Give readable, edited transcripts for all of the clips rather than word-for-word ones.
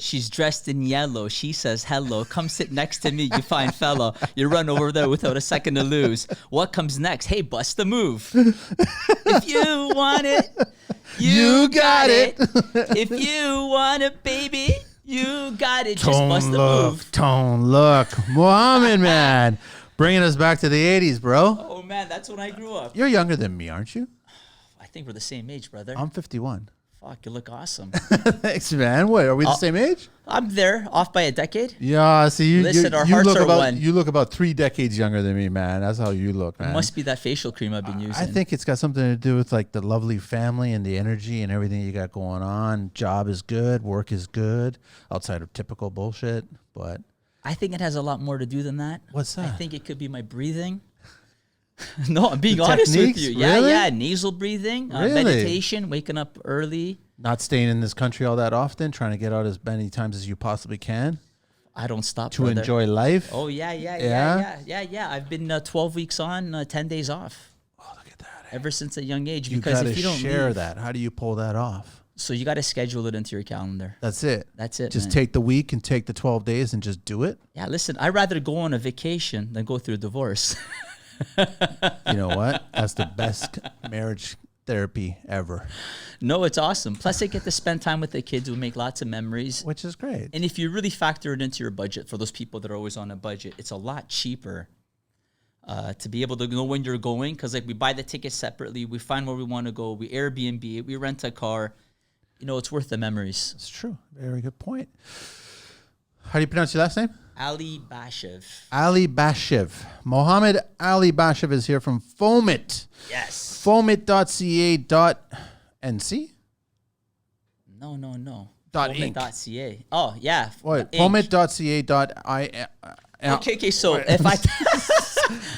She's dressed in yellow. She says, hello, come sit next to me, you fine fellow. You run over there without a second to lose. What comes next? Hey, bust a move. If you want it, you got it. If you want it, baby, you got it. Just bust a move. Tone look. Muhammed, man. Bringing us back to the 80s, bro. Oh, man, that's when I grew up. You're younger than me, aren't you? I think we're the same age, brother. I'm 51. Fuck, you look awesome. Thanks, man. What, are we the same age? I'm there, off by a decade. Yeah, see, Listen, our hearts are one. You look about 3 decades younger than me, man. That's how you look, man. It must be that facial cream I've been using. I think it's got something to do with like the lovely family and the energy and everything you got going on. Job is good, work is good, outside of typical bullshit. But I think it has a lot more to do than that. What's that? I think it could be my breathing. No, I'm being honest with you. Really? Yeah, nasal breathing, meditation, waking up early. Not staying in this country all that often, trying to get out as many times as you possibly can. I don't stop, to brother. enjoy life. Oh, yeah. I've been 12 weeks on, 10 days off. Oh, look at that. Ever since a young age. You because gotta if you don't share that. How do you pull that off? So you got to schedule it into your calendar. That's it. That's it, Just man. take the week and take the 12 days and just do it. Yeah, listen, I'd rather go on a vacation than go through a divorce. You know what? That's the best marriage therapy ever. No, it's awesome. Plus, I get to spend time with the kids who make lots of memories. Which is great. And if you really factor it into your budget, for those people that are always on a budget, it's a lot cheaper to be able to know when you're going. Because like we buy the tickets separately, we find where we want to go, we Airbnb it, we rent a car. You know, it's worth the memories. It's true. Very good point. How do you pronounce your last name? Ali Bashev. Ali Bashev. Muhammed Ali Bashev is here from Foamit. Yes. Foamit.ca.nc? No. Foamit.ca. Oh, yeah. What? Foamit.ca.I. Okay. So if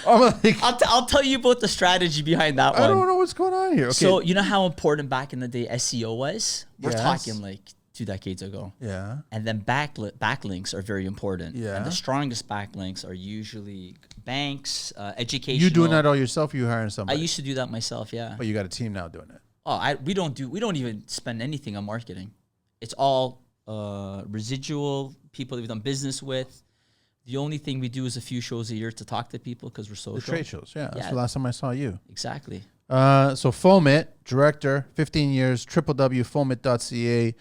I'll tell you about the strategy behind that one. I don't know what's going on here. Okay. So you know how important back in the day SEO was? We're Yes. talking like 2 decades ago. Yeah. And then backlinks are very important. Yeah. And the strongest backlinks are usually banks, educational. You doing that all yourself or you hiring I somebody? used to do that myself, yeah. But you got a team now doing it. Oh, we don't even spend anything on marketing. It's all residual people that we've done business with. The only thing we do is a few shows a year to talk to people because we're social. The trade shows, yeah. That's the last time I saw you. Exactly. So Foamit, director, 15 years, www.foamit.ca.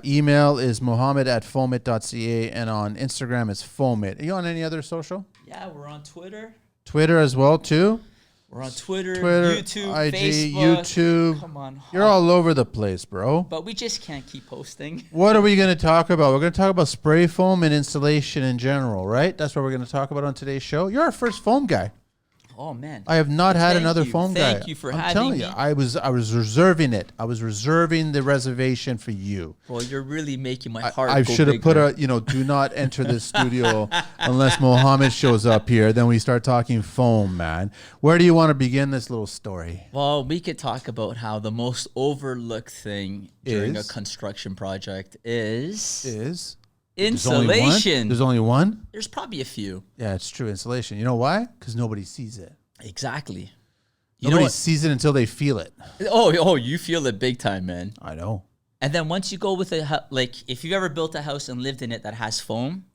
Email is Muhammad@foamit.ca, and on Instagram it's Foamit. Are you on any other social? Yeah, we're on Twitter. Twitter as well, too? We're on Twitter, YouTube, IG, Facebook. YouTube. Come on. You're all over the place, bro. But we just can't keep posting. What are we going to talk about? We're going to talk about spray foam and installation in general, right? That's what we're going to talk about on today's show. You're our first foam guy. Oh, man. I have not had another foam guy. Thank you for having me. I'm telling you, I was reserving it. I was reserving the reservation for you. Well, you're really making my heart I go should have put bigger. do not enter this studio unless Muhammad shows up here. Then we start talking foam, man. Where do you want to begin this little story? Well, we could talk about how the most overlooked thing during a Is? construction project is Insulation. There's only one? There's probably a few. Yeah, it's true. Insulation. You know why? Because nobody sees it. Exactly. Nobody sees it until they feel it. Oh, you feel it big time, man. I know. And then once you go with if you've ever built a house and lived in it that has foam,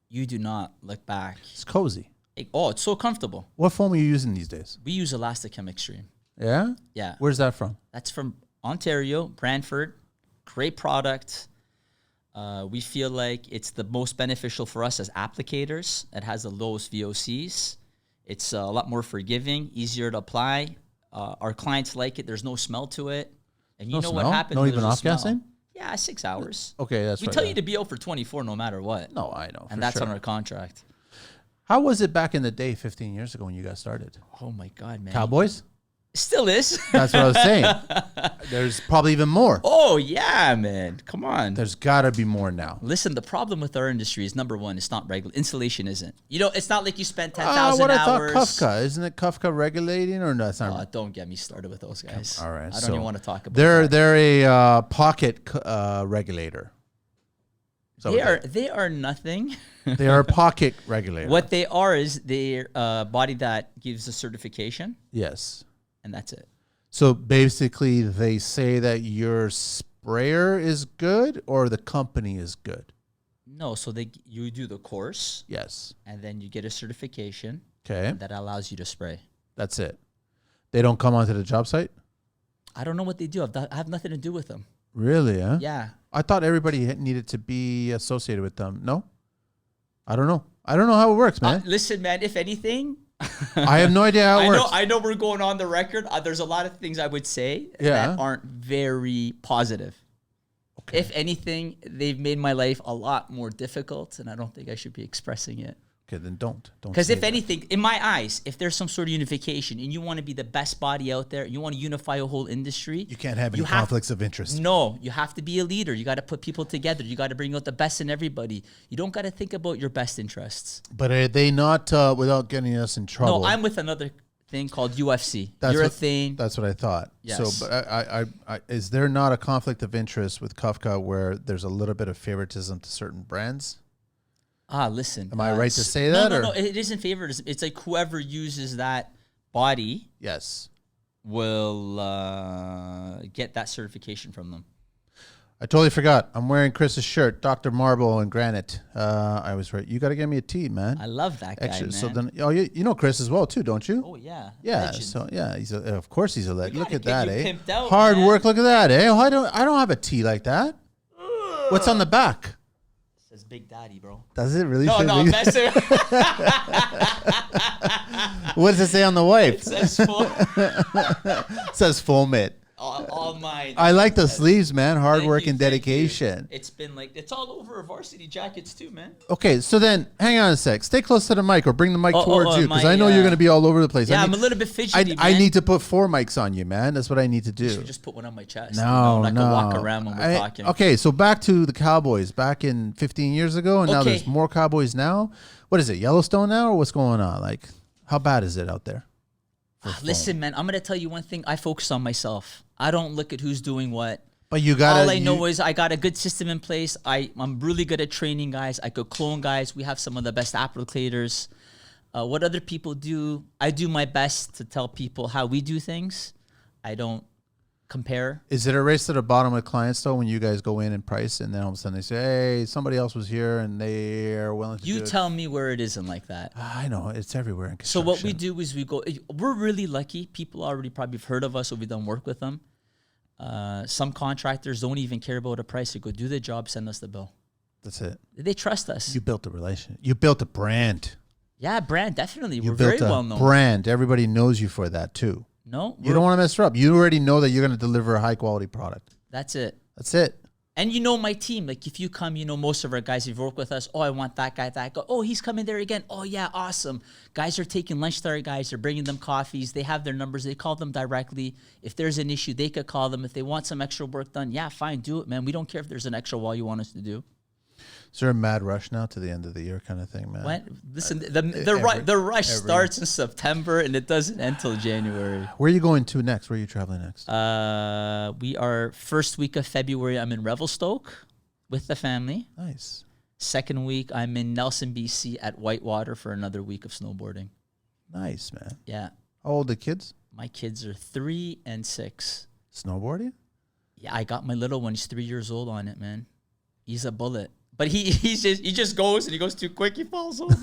you do not look back. It's cozy. It's so comfortable. What foam are you using these days? We use Elastichem Extreme. Yeah? Yeah. Where's that from? That's from Ontario, Brantford. Great product. We feel like it's the most beneficial for us as applicators. It has the lowest VOCs. It's a lot more forgiving, easier to apply. Our clients like it. There's no smell to it. And you know what happens? Not even off-gassing? Yeah, 6 hours. Okay, that's right. We tell you to be out for 24 no matter what. No, I know. And that's on our contract. How was it back in the day 15 years ago when you got started? Oh, my God, man. Cowboys? Still is. That's what I was saying. There's probably even more. Oh, yeah, man. Come on. There's got to be more now. Listen, the problem with our industry is, number one, it's not regular. Installation isn't. It's not like you spend 10,000 hours. What I thought Kafka. Isn't it Kafka regulating or no? It's not. Don't get me started with those guys. All right. I don't even want to talk about that. that. They're a pocket regulator. So they are nothing. They are a pocket regulator. What they are is they're a body that gives a certification. Yes. And that's it. So basically, they say that your sprayer is good or the company is good? No, so you do the course. Yes. And then you get a certification. Okay. That allows you to spray. That's it. They don't come onto the job site? I don't know what they do. I have nothing to do with them. Really, huh? Yeah. I thought everybody needed to be associated with them. No? I don't know. I don't know how it works, man. Listen, man, if anything... I have no idea how it works. I know we're going on the record. There's a lot of things I would say that aren't very positive. Okay. If anything, they've made my life a lot more difficult, and I don't think I should be expressing it. Okay, then don't. Because if anything, in my eyes, if there's some sort of unification and you want to be the best body out there, you want to unify a whole industry. You can't have any conflicts of interest. No, you have to be a leader. You got to put people together. You got to bring out the best in everybody. You don't got to think about your best interests. But are they not, without getting us in trouble? No, I'm with another thing called UFC. You're a thing. That's what I thought. Yes. So, but I is there not a conflict of interest with Kafka where there's a little bit of favoritism to certain brands? Listen. Am I right to say that? No, it isn't favoritism. It's like whoever uses that body will get that certification from them. I totally forgot. I'm wearing Chris's shirt, Dr. Marble and Granite. I was right. You got to get me a tee, man. I love that guy, man. So then, you know Chris as well, too, don't you? Oh, yeah. Yeah, Legend. so yeah, of course he's a legend. Look at that, eh? Out, hard man. work, look at that, eh? I don't have a tee like that. What's on the back? Says Big Daddy, bro. Does it really? No, Big messing. What does it say on the wife? It says It says Foamit. All mine. I like the sleeves, man. Hard work and dedication. It's been like, it's all over varsity jackets too, man. Okay, so then hang on a sec. Stay close to the mic or bring the mic towards you because I know you're going to be all over the place. Yeah, I'm a little bit fidgety, I need to put 4 mics on you, man. That's what I need to do. You should just put one on my chest. No, I can walk around when we're talking. Okay, so back to the Cowboys. Back in 15 years ago, and now there's more Cowboys now. What is it, Yellowstone now, or what's going on? Like, how bad is it out there? Listen, man, I'm going to tell you one thing. I focus on myself. I don't look at who's doing what. But you got all I know is I got a good system in place. I'm really good at training guys. I could clone guys. We have some of the best applicators. What other people do, I do my best to tell people how we do things. I don't compare. Is it a race to the bottom with clients, though, when you guys go in and price, and then all of a sudden they say, hey, somebody else was here, and they are willing to do it? You tell me where it isn't like that. I know. It's everywhere in So construction. what we do is we're really lucky. People already probably have heard of us or we've done work with them. Some contractors don't even care about a price. They go do the job, send us the bill. That's it. They trust us. You built a relationship. You built a brand. Yeah, brand, definitely. We're very well known. Brand. Everybody knows you for that, too. No. You don't want to mess her up. You already know that you're going to deliver a high-quality product. That's it. That's it. And you know my team. Like, if you come, you know most of our guys who've worked with us. Oh, I want that guy, that guy. Oh, he's coming there again. Oh, yeah, awesome. Guys are taking lunch to our guys. They're bringing them coffees. They have their numbers. They call them directly. If there's an issue, they could call them. If they want some extra work done, yeah, fine, do it, man. We don't care if there's an extra wall you want us to do. Is there a mad rush now to the end of the year kind of thing, man? Listen, the rush starts in September and it doesn't end till January. Where are you going to next? Where are you traveling next? We are first week of February. I'm in Revelstoke with the family. Nice. Second week, I'm in Nelson, BC at Whitewater for another week of snowboarding. Nice, man. Yeah. How old are the kids? My kids are 3 and 6. Snowboarding? Yeah, I got my little one. He's 3 years old on it, man. He's a bullet. But he just goes and he goes too quick. He falls over.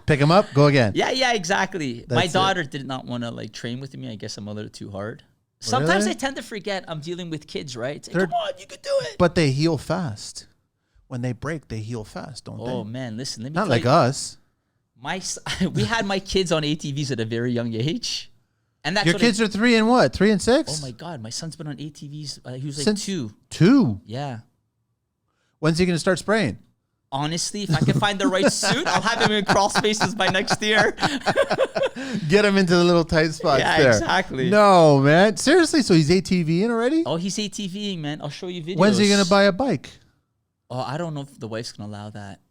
Pick him up, go again. Yeah, exactly. My daughter did not want to like train with me. I guess I'm a little too hard. Sometimes I tend to forget I'm dealing with kids, right? Say, come on, you can do it. But they heal fast. When they break, they heal fast, don't they? Oh man, listen. Let me not like us. We had my kids on ATVs at a very young age. And that's your kids are 3 and what? 3 and 6? Oh my God, my son's been on ATVs. He was like Since 2. 2? Yeah. When's he going to start spraying? Honestly, if I can find the right suit, I'll have him in crawl spaces by next year. Get him into the little tight spots there. Yeah, exactly. No, man. Seriously? So he's ATVing already? Oh, he's ATVing, man. I'll show you videos. When's he going to buy a bike? Oh, I don't know if the wife's going to allow that.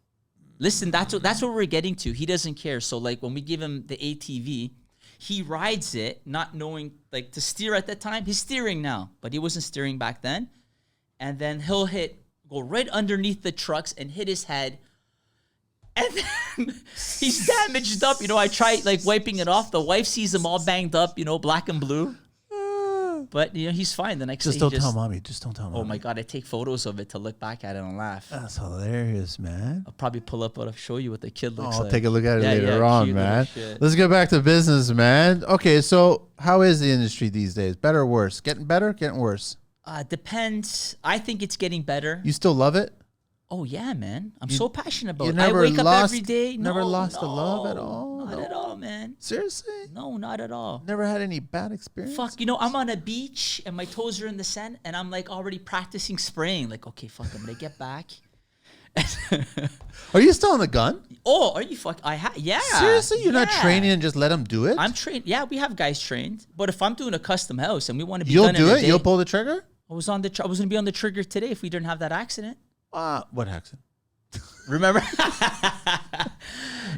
Listen, that's what we're getting to. He doesn't care. So, like, when we give him the ATV, he rides it, not knowing, like, to steer at that time. He's steering now, but he wasn't steering back then. And then he'll go right underneath the trucks and hit his head. And then he's damaged up. You know, I try, like, wiping it off. The wife sees him all banged up, you know, black and blue. But he's fine. The next Just day, don't tell mommy. Just don't tell mommy. Oh my God, I take photos of it to look back at it and laugh. That's hilarious, man. I'll probably pull up what I'll show you what the kid looks like. I'll take a look at it later on, man. Let's get back to business, man. Okay, so how is the industry these days? Better or worse? Getting better? Getting worse? Depends. I think it's getting better. You still love it? Oh yeah, man. I'm so passionate about it. I wake up every day. Never lost the love at all? Not at all, man. Seriously? No, not at all. Never had any bad experience? Fuck, I'm on a beach and my toes are in the sand and I'm like already practicing spraying. Like, okay, fuck, I'm gonna get back. Are you still on the gun? Oh, are you fuck? Yeah. Seriously? You're not training and just let them do it? I'm trained. Yeah, we have guys trained. But if I'm doing a custom house and we want to be You'll done do in a it? day, You'll pull the trigger? I was gonna be on the trigger today if we didn't have that accident. What accident? Remember?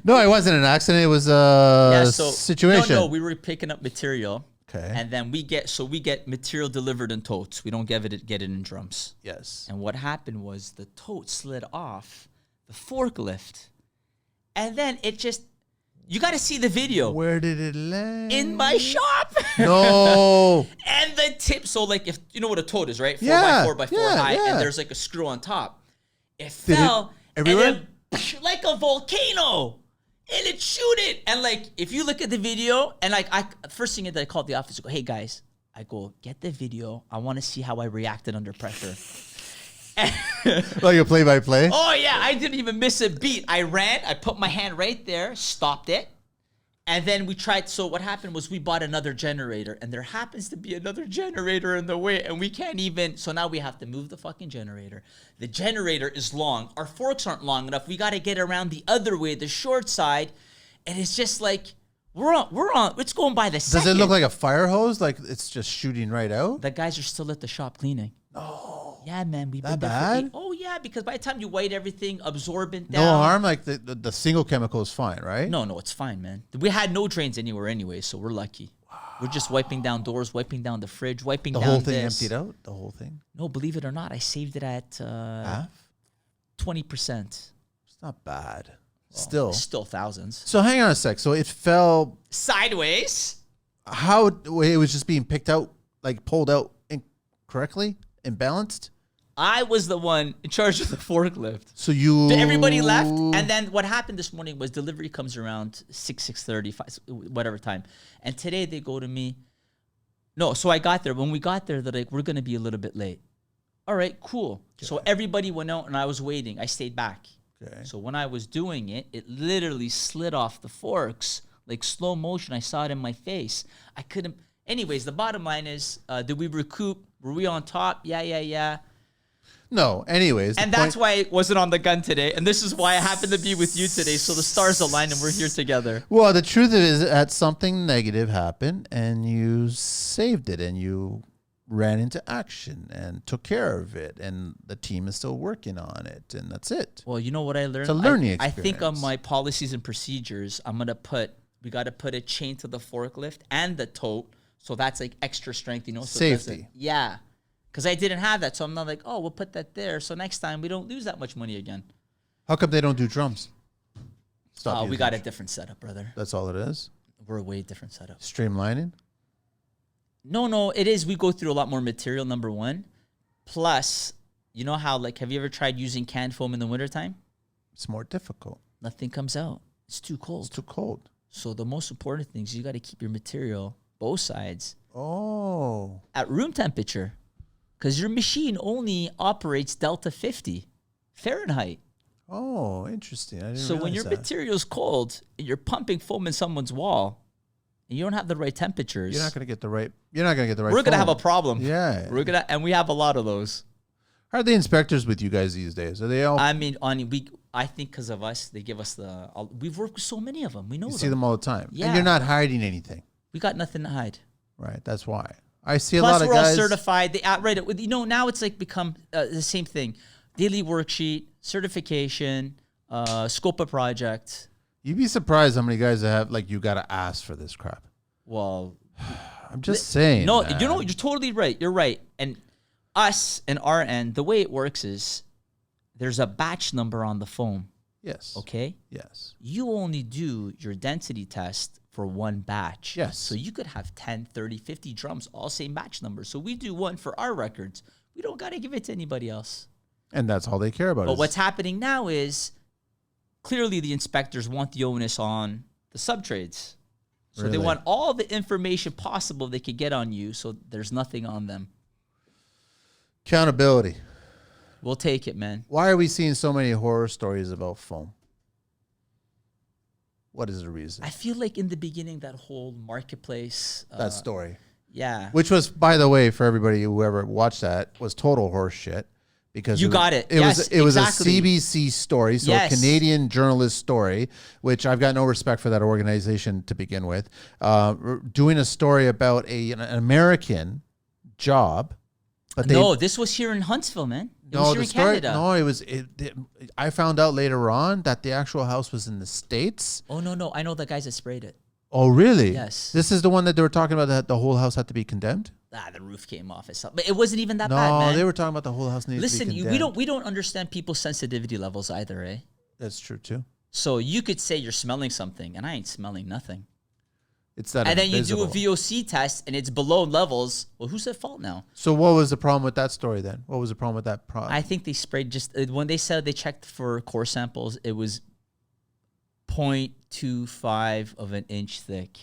No, it wasn't an accident. It was a situation. No, we were picking up material. Okay. And then we get material delivered in totes. We don't get it in drums. Yes. And what happened was the tote slid off the forklift. And then it just, you got to see the video. Where did it land? In my shop. No. And the tip, so like if, you know what a tote is, right? 4x4 high. Yeah. And there's like a screw on top. It fell. Everywhere? And it, like a volcano. And it shoot it. And like, if you look at the video, and like, first thing that I called the office, I go, hey guys, I go, get the video. I want to see how I reacted under pressure. Like a play-by-play? Oh yeah, I didn't even miss a beat. I ran, I put my hand right there, stopped it. And then we tried, so what happened was we bought another generator and there happens to be another generator in the way and we can't even, so now we have to move the fucking generator. The generator is long. Our forks aren't long enough. We got to get around the other way, the short side. And it's just like, we're on, it's going by the second. Does it look like a fire hose? Like it's just shooting right out? The guys are still at the shop cleaning. No. Yeah, man. We've that been there bad? Oh, yeah, because by the time you white everything, absorbent down. No harm? Like the single chemical is fine, right? No, it's fine, man. We had no drains anywhere anyway, so we're lucky. Wow. We're just wiping down doors, wiping down the fridge, wiping down the whole thing this. emptied out? The whole thing? No, believe it or not, I saved it at half? 20%. It's not bad. Well, still thousands. So hang on a sec. So it fell sideways. How it was just being picked out, like pulled out incorrectly, imbalanced? I was the one in charge of the forklift. So everybody left, and then what happened this morning was delivery comes around 6:30, whatever time. And today they go to me. No, so I got there. When we got there, they're like, we're going to be a little bit late. All right, cool. Okay. So everybody went out, and I was waiting. I stayed back. Okay. So when I was doing it, it literally slid off the forks, like slow motion. I saw it in my face. I couldn't. Anyways, the bottom line is, did we recoup? Were we on top? Yeah. No, anyways. And that's why I wasn't on the gun today. And this is why I happen to be with you today. So the stars aligned and we're here together. Well, the truth is that something negative happened and you saved it and you ran into action and took care of it. And the team is still working on it. And that's it. Well, you know what I learned? It's a learning experience. I think on my policies and procedures, we got to put a chain to the forklift and the tote. So that's like extra strength, So safety. Yeah. Because I didn't have that, so I'm not like, oh, we'll put that there. So next time we don't lose that much money again. How come they don't do drums? We got a different setup, brother. That's all it is? We're a way different setup. Streamlining? No, it is. We go through a lot more material, number one. Plus, you know how, have you ever tried using canned foam in the wintertime? It's more difficult. Nothing comes out. It's too cold. It's too cold. So the most important thing is you got to keep your material, both sides, at room temperature. Because your machine only operates Delta 50 Fahrenheit. Oh, interesting. I didn't so when your material's cold and you're pumping foam in someone's wall and you don't have the right temperatures, you're not going to get the right We're going to have a problem. Yeah. And we have a lot of those. How are the inspectors with you guys these days? Are they all? I mean, I think because of us, they give us we've worked with so many of them. We know you see them all the time. Yeah. And you're not hiding anything. We got nothing to hide. Right. That's why. I see Plus, a lot of guys. Plus, we're all certified. They outright it. Now it's become the same thing. Daily worksheet, certification, scope of project. You'd be surprised how many guys that have you got to ask for this crap. Well, I'm just saying. No, man. you're totally right. You're right. And us and our end, the way it works is there's a batch number on the foam. Yes. Okay. Yes. You only do your density test for one batch. Yes. So you could have 10, 30, 50 drums, all same batch numbers. So we do one for our records. We don't got to give it to anybody else. And that's all they care about. But what's happening now is clearly the inspectors want the onus on the subtrades. So they want all the information possible they could get on you, so there's nothing on them. Accountability. We'll take it, man. Why are we seeing so many horror stories about foam? What is the reason? I feel like in the beginning, that whole marketplace. That story. Yeah. Which was, by the way, for everybody who ever watched that, was total horse shit. Because you got it. Yes, it was exactly. a CBC story, so Yes. a Canadian journalist story, which I've got no respect for that organization to begin with, doing a story about an American job. But No, this was here in Huntsville, man. It was here in Canada. No, it was. I found out later on that the actual house was in the States. Oh, no. I know the guys that sprayed it. Oh, really? Yes. This is the one that they were talking about, that the whole house had to be condemned? The roof came off. But it wasn't even that bad, man. No, they were talking about the whole house needs to be condemned. we don't understand people's sensitivity levels either, eh? That's true, too. So you could say you're smelling something, and I ain't smelling nothing. It's that And then invisible. you do a VOC test, and it's below levels. Well, who's at fault now? So what was the problem with that story then? What was the problem with that product? I think they sprayed when they said they checked for core samples, it was 0.25 of an inch thick.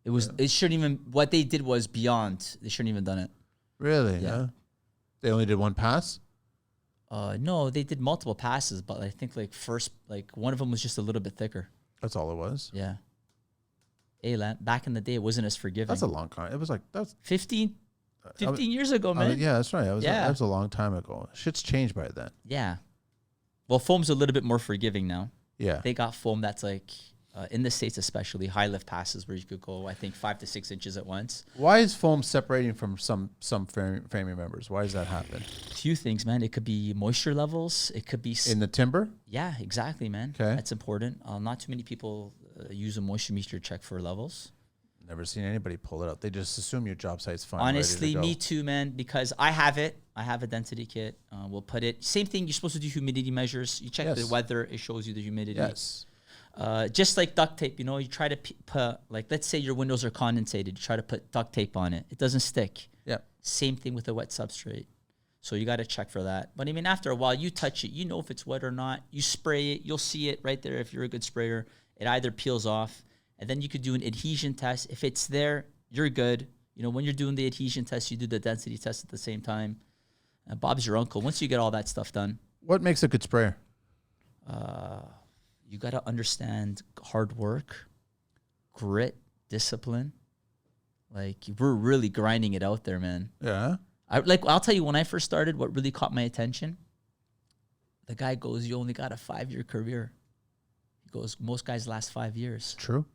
It shouldn't even, what they did was beyond. They shouldn't even done it. Really? Yeah. Huh? They only did one pass? No, they did multiple passes, but I think one of them was just a little bit thicker. That's all it was? Yeah. Hey, back in the day, it wasn't as forgiving. That's a long time. It was like, that's 15 years ago, man. yeah, that's right. Yeah. That was a long time ago. Shit's changed by then. Yeah. Well, foam's a little bit more forgiving now. Yeah. They got foam that's like, in the States especially, high lift passes where you could go, I think, 5 to 6 inches at once. Why is foam separating from some family members? Why does that happen? A few things, man. It could be moisture levels. It could be... In the timber? Yeah, exactly, man. Okay. That's important. Not too many people use a moisture meter to check for levels. Never seen anybody pull it out. They just assume your job site's fine. Honestly, ready to go. me too, man, because I have it. I have a dentity kit. We'll put it... Same thing, you're supposed to do humidity measures. You check the weather. It shows you the humidity. Yes. Just like duct tape, you try to put, like, let's say your windows are condensated. You try to put duct tape on it. It doesn't stick. Yep. Same thing with a wet substrate. So you got to check for that. But I mean, after a while, you touch it. You know if it's wet or not. You spray it. You'll see it right there if you're a good sprayer. It either peels off. And then you could do an adhesion test. If it's there, you're good. When you're doing the adhesion test, you do the density test at the same time. Bob's your uncle. Once you get all that stuff done. What makes a good sprayer? You got to understand hard work, grit, discipline. Like, we're really grinding it out there, man. Yeah. I'll tell you, when I first started, what really caught my attention, the guy goes, you only got a 5-year career. He goes, most guys last 5 years. True.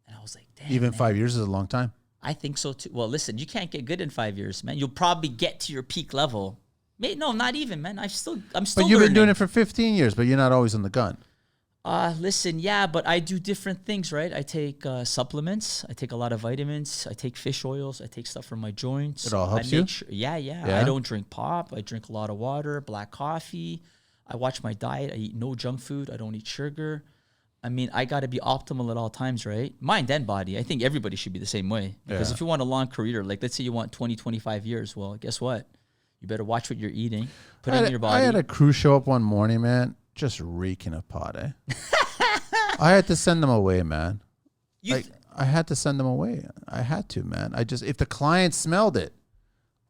And I was like, damn, Even man. 5 years is a long time. I think so, too. Well, listen, you can't get good in 5 years, man. You'll probably get to your peak level. No, not even, man. I'm still But you've been doing it for 15 years, but you're not always on the gun. Listen, yeah, but I do different things, right? I take supplements. I take a lot of vitamins. I take fish oils. I take stuff for my joints. It all helps you? Yeah. I don't drink pop. I drink a lot of water, black coffee. I watch my diet. I eat no junk food. I don't eat sugar. I mean, I got to be optimal at all times, right? Mind and body. I think everybody should be the same way. Because if you want a long career, like let's say you want 20, 25 years, well, guess what? You better watch what you're eating. Put it in your body. I had a crew show up one morning, man. Just reeking of pot, eh? I had to send them away, man. I had to send them away. I had to, man. If the client smelled it,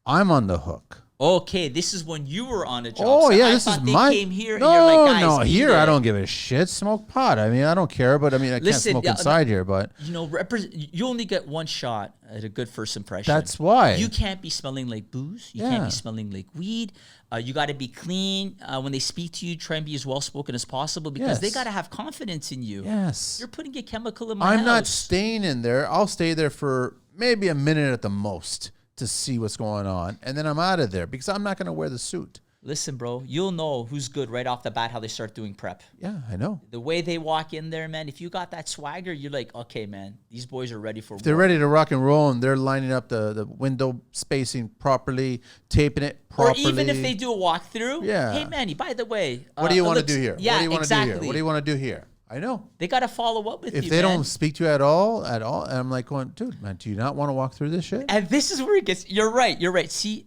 I'm on the hook. Okay, this is when you were on a job. Oh, so yeah, I this is thought they my... came here and you're like, guys, no, here I it. don't give a shit. Smoke pot. I mean, I don't care, but I mean, I can't smoke inside here, but... You only get one shot at a good first impression. That's why. You can't be smelling like booze. You can't be smelling like weed. You got to be clean. When they speak to you, try and be as well-spoken as possible because they got to have confidence in you. Yes. You're putting a chemical in my house. I'm not staying in there. I'll stay there for maybe a minute at the most to see what's going on, and then I'm out of there because I'm not going to wear the suit. Listen, bro, you'll know who's good right off the bat how they start doing prep. Yeah, I know. The way they walk in there, man, if you got that swagger, you're like, okay, man, these boys are ready for war. They're ready to rock and roll, and they're lining up the window spacing properly, taping it properly. Or even if they do a walkthrough, Yeah. hey, Manny, by the way. What do you want to do here? Yeah, What do you want exactly. to do here? What do you want to do here? I know. They got to follow up with you, If they man. don't speak to you at all, and I'm like going, dude, man, do you not want to walk through this shit? And this is where it gets, you're right. See,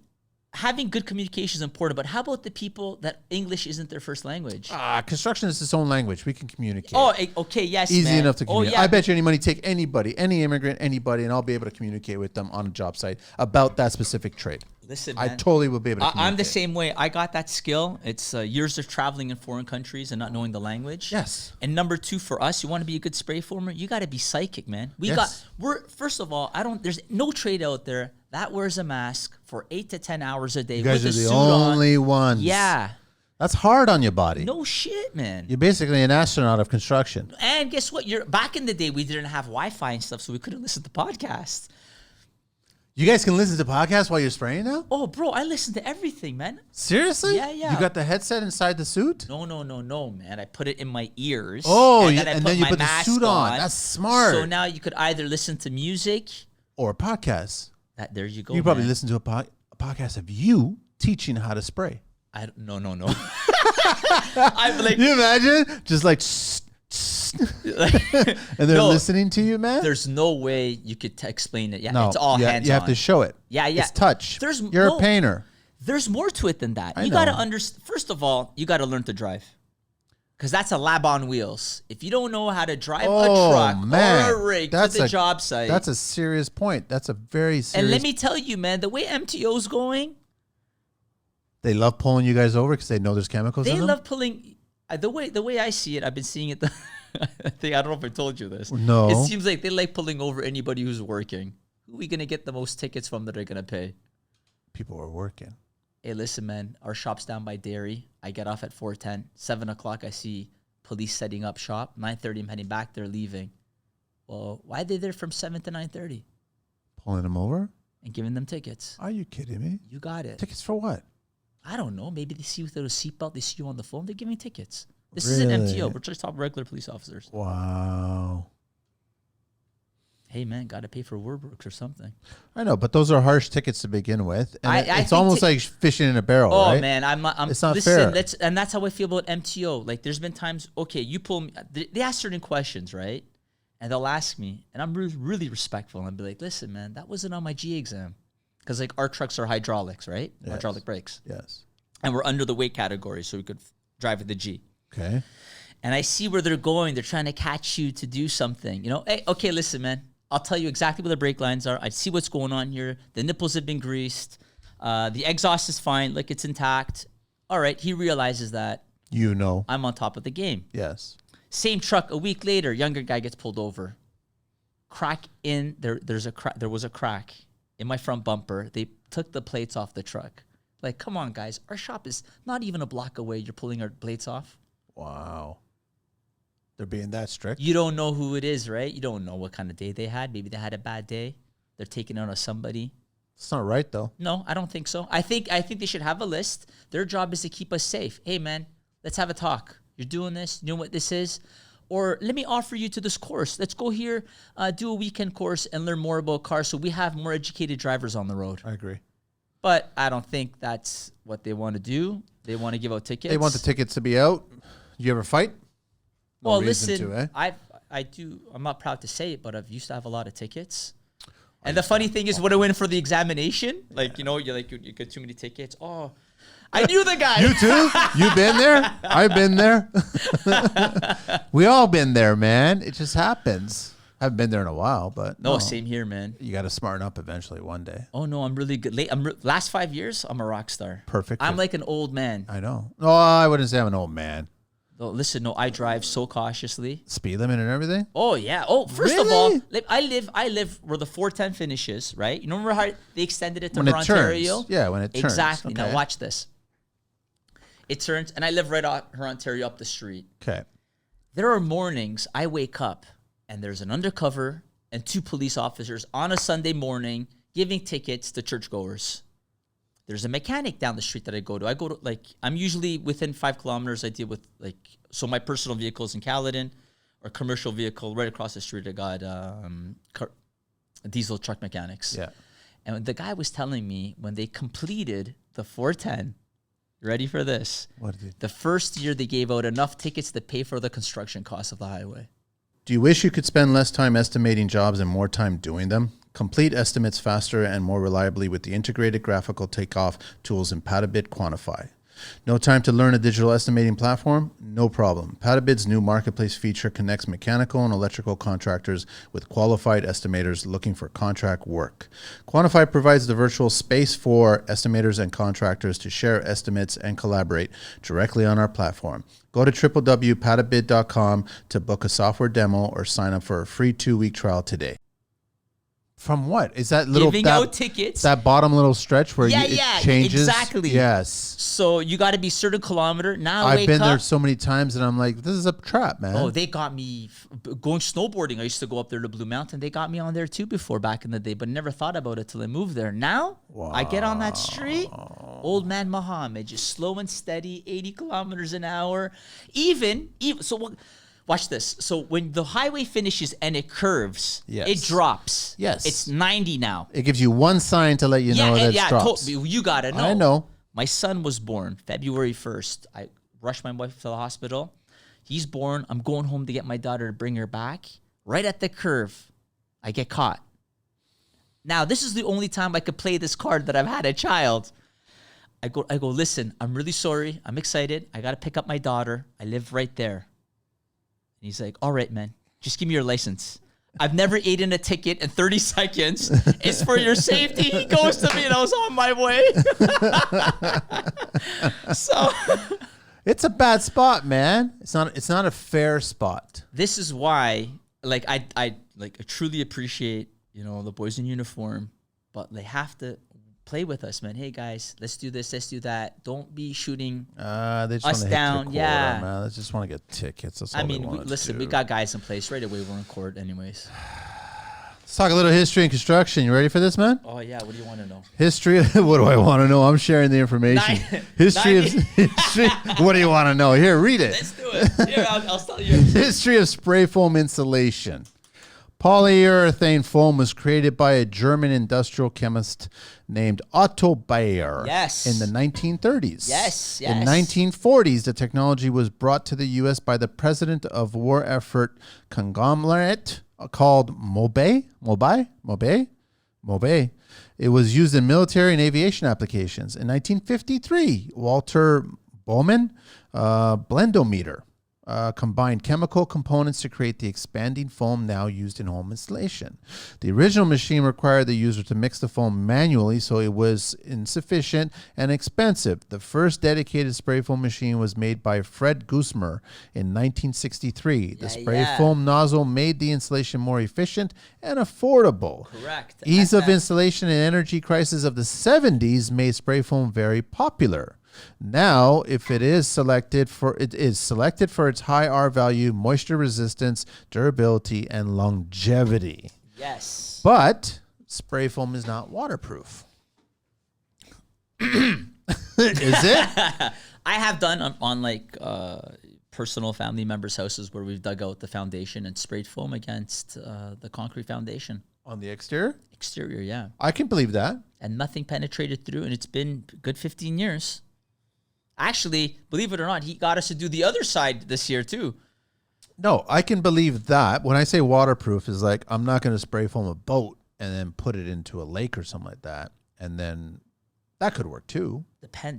having good communication is important, but how about the people that English isn't their first language? Construction is its own language. We can communicate. Oh, okay, yes, Easy man. enough to communicate. Oh, yeah. I bet you any money, take anybody, any immigrant, anybody, and I'll be able to communicate with them on a job site about that specific trade. Listen, I man. totally will be able to communicate. I'm the same way. I got that skill. It's years of traveling in foreign countries and not knowing the language. Yes. And number two, for us, you want to be a good spray former, you got to be psychic, man. First of all, there's no trade out there that wears a mask for 8 to 10 hours a day. You guys with are a the suit only on. ones. Yeah. That's hard on your body. No shit, man. You're basically an astronaut of construction. And guess what? Back in the day, we didn't have Wi-Fi and stuff, so we couldn't listen to podcasts. You guys can listen to podcasts while you're spraying now? Oh, bro, I listen to everything, man. Seriously? Yeah. You got the headset inside the suit? No, man. I put it in my ears. Oh, and then you my put the mask suit on. That's smart. So now you could either listen to music. Or podcasts. There you go. You probably man. listen to a podcast of you teaching how to spray. No. I'm like, Can you imagine? Just like, and they're listening to you, man? There's no way you could explain it. Yeah, No, it's all hands you have on. to show it. Yeah. It's touch. You're a painter. There's more to it than that. I You got to know. understand. First of all, you got to learn to drive. Because that's a lab on wheels. If you don't know how to drive a truck or a rig to the job site. That's a serious point. That's a very serious. And let me tell you, man, the way MTO's going. They love pulling you guys over because they know there's chemicals in them? They love pulling. The way I see it, I've been seeing it. I don't know if I told you this. No. It seems like they like pulling over anybody who's working. Who are we going to get the most tickets from that are going to pay? People are working. Hey, listen, man. Our shop's down by Dairy. I get off at 4:10. 7 o'clock, I see police setting up shop. 9:30, I'm heading back. They're leaving. Well, why are they there from 7 to 9:30? Pulling them over? And giving them tickets. Are you kidding me? You got it. Tickets for what? I don't know. Maybe they see you without a seatbelt. They see you on the phone. They're giving tickets. This Really? isn't MTO. We're just talking regular police officers. Wow. Hey, man, got to pay for WordWorks or something. I know, but those are harsh tickets to begin with. And it's think almost like fishing in a barrel, right? Oh, man, it's not listen, fair. And that's how I feel about MTO. Like, there's been times, okay, you pull me. They ask certain questions, right? And they'll ask me, and I'm really, really respectful. And I'll be like, listen, man, that wasn't on my G exam. Because, like, our trucks are hydraulics, right? Yes. Hydraulic brakes. Yes. And we're under the weight category, so we could drive with the G. Okay. And I see where they're going. They're trying to catch you to do something. You know, hey, okay, listen, man. I'll tell you exactly where the brake lines are. I see what's going on here. The nipples have been greased. The exhaust is fine. Like, it's intact. All right, he realizes that. You know. I'm on top of the game. Yes. Same truck, a week later, younger guy gets pulled over. Crack in, there was a crack in my front bumper. They took the plates off the truck. Like, come on, guys. Our shop is not even a block away. You're pulling our plates off. Wow. They're being that strict? You don't know who it is, right? You don't know what kind of day they had. Maybe they had a bad day. They're taking out on somebody. It's not right, though. No, I don't think so. I think they should have a list. Their job is to keep us safe. Hey, man, let's have a talk. You're doing this. You know what this is? Or let me offer you to this course. Let's go here, do a weekend course, and learn more about cars so we have more educated drivers on the road. I agree. But I don't think that's what they want to do. They want to give out tickets. They want the tickets to be out. You ever fight? No well, reason listen, to, eh? I do. I'm not proud to say it, but I've used to have a lot of tickets. And the funny thing is, when I went for the examination, like, you know, you get too many tickets. Oh, I knew the guy. You too? You've been there? I've been there. We all been there, man. It just happens. I haven't been there in a while, but no, same here, man. You got to smarten up eventually one day. Oh no, I'm really good. Last 5 years, I'm a rock star. Perfect. I'm like an old man. I know. No, I wouldn't say I'm an old man. Oh, listen, no, I drive so cautiously. Speed limit and everything? Oh yeah. Oh, first of all, I live where the 410 finishes, right? You remember how they extended it to Ontario? Turns. Yeah, when it turns. Exactly. Okay. Now watch this. It turns, and I live right on Ontario up the street. Okay. There are mornings I wake up and there's an undercover and 2 police officers on a Sunday morning giving tickets to churchgoers. There's a mechanic down the street that I go to. I'm usually within 5 kilometers. I deal with so my personal vehicles in Caledon or commercial vehicle right across the street. I got diesel truck mechanics. Yeah. And the guy was telling me when they completed the 410, You ready for this? What is it? The first year they gave out enough tickets to pay for the construction costs of the highway. Do you wish you could spend less time estimating jobs and more time doing them? Complete estimates faster and more reliably with the integrated graphical takeoff tools in PataBid Quantify. No time to learn a digital estimating platform? No problem. PataBid's new marketplace feature connects mechanical and electrical contractors with qualified estimators looking for contract work. Quantify provides the virtual space for estimators and contractors to share estimates and collaborate directly on our platform. Go to www.patabid.com to book a software demo or sign up for a free 2-week trial today. From what? Is that little Giving out tickets. That bottom little stretch where it changes? Exactly. Yes. So you got to be certain kilometer. Now I've been there so many times and I'm like, this is a trap, man. Oh, they got me going snowboarding. I used to go up there to Blue Mountain. They got me on there too before back in the day, but never thought about it till I moved there. Now I get on that street, old man Muhammed, just slow and steady, 80 kilometers an hour. Even so what? Watch this. So when the highway finishes and it curves, it drops. Yes. It's 90 now. It gives you one sign to let you know that it drops. You got to know. I know. My son was born February 1st. I rushed my wife to the hospital. He's born. I'm going home to get my daughter to bring her back. Right at the curve, I get caught. Now, this is the only time I could play this card that I've had a child. I go, listen, I'm really sorry. I'm excited. I got to pick up my daughter. I live right there. And he's like, all right, man, just give me your license. I've never eaten a ticket in 30 seconds. It's for your safety. He goes to me and I was on my way. So it's a bad spot, man. It's not a fair spot. This is why, like, I truly appreciate, the boys in uniform, but they have to play with us, man. Hey guys, let's do this, let's do that. Don't be shooting they just us down. Quarter, man. They just want to get tickets. That's all we got guys in place right away. We're in court, anyways. Let's talk a little history and construction. You ready for this, man? Oh yeah. What do you want to know? History. What do I want to know? I'm sharing the information. History. What do you want to know? Here, read it. Let's do it. Here, I'll tell you. History of spray foam insulation. Polyurethane foam was created by a German industrial chemist named Otto Bayer in the 1930s. Yes. In the 1940s, the technology was brought to the U.S. by the president of war effort conglomerate called Mobe. It was used in military and aviation applications. In 1953, Walter Bowman blendometer combined chemical components to create the expanding foam now used in home installation. The original machine required the user to mix the foam manually, so it was insufficient and expensive. The first dedicated spray foam machine was made by Fred Gusmer in 1963. The spray foam nozzle made the installation more efficient and affordable. Correct. Ease of installation and energy crisis of the 70s made spray foam very popular. Now, if it is selected for its high R value, moisture resistance, durability, and longevity. Yes. But spray foam is not waterproof. Is it? I have done on personal family members' houses where we've dug out the foundation and sprayed foam against the concrete foundation. On the exterior? Exterior, yeah. I can believe that. And nothing penetrated through, and it's been a good 15 years. Actually, believe it or not, he got us to do the other side this year too. No, I can believe that. When I say waterproof, is like I'm not going to spray foam a boat and then put it into a lake or something like that, and then that could work too.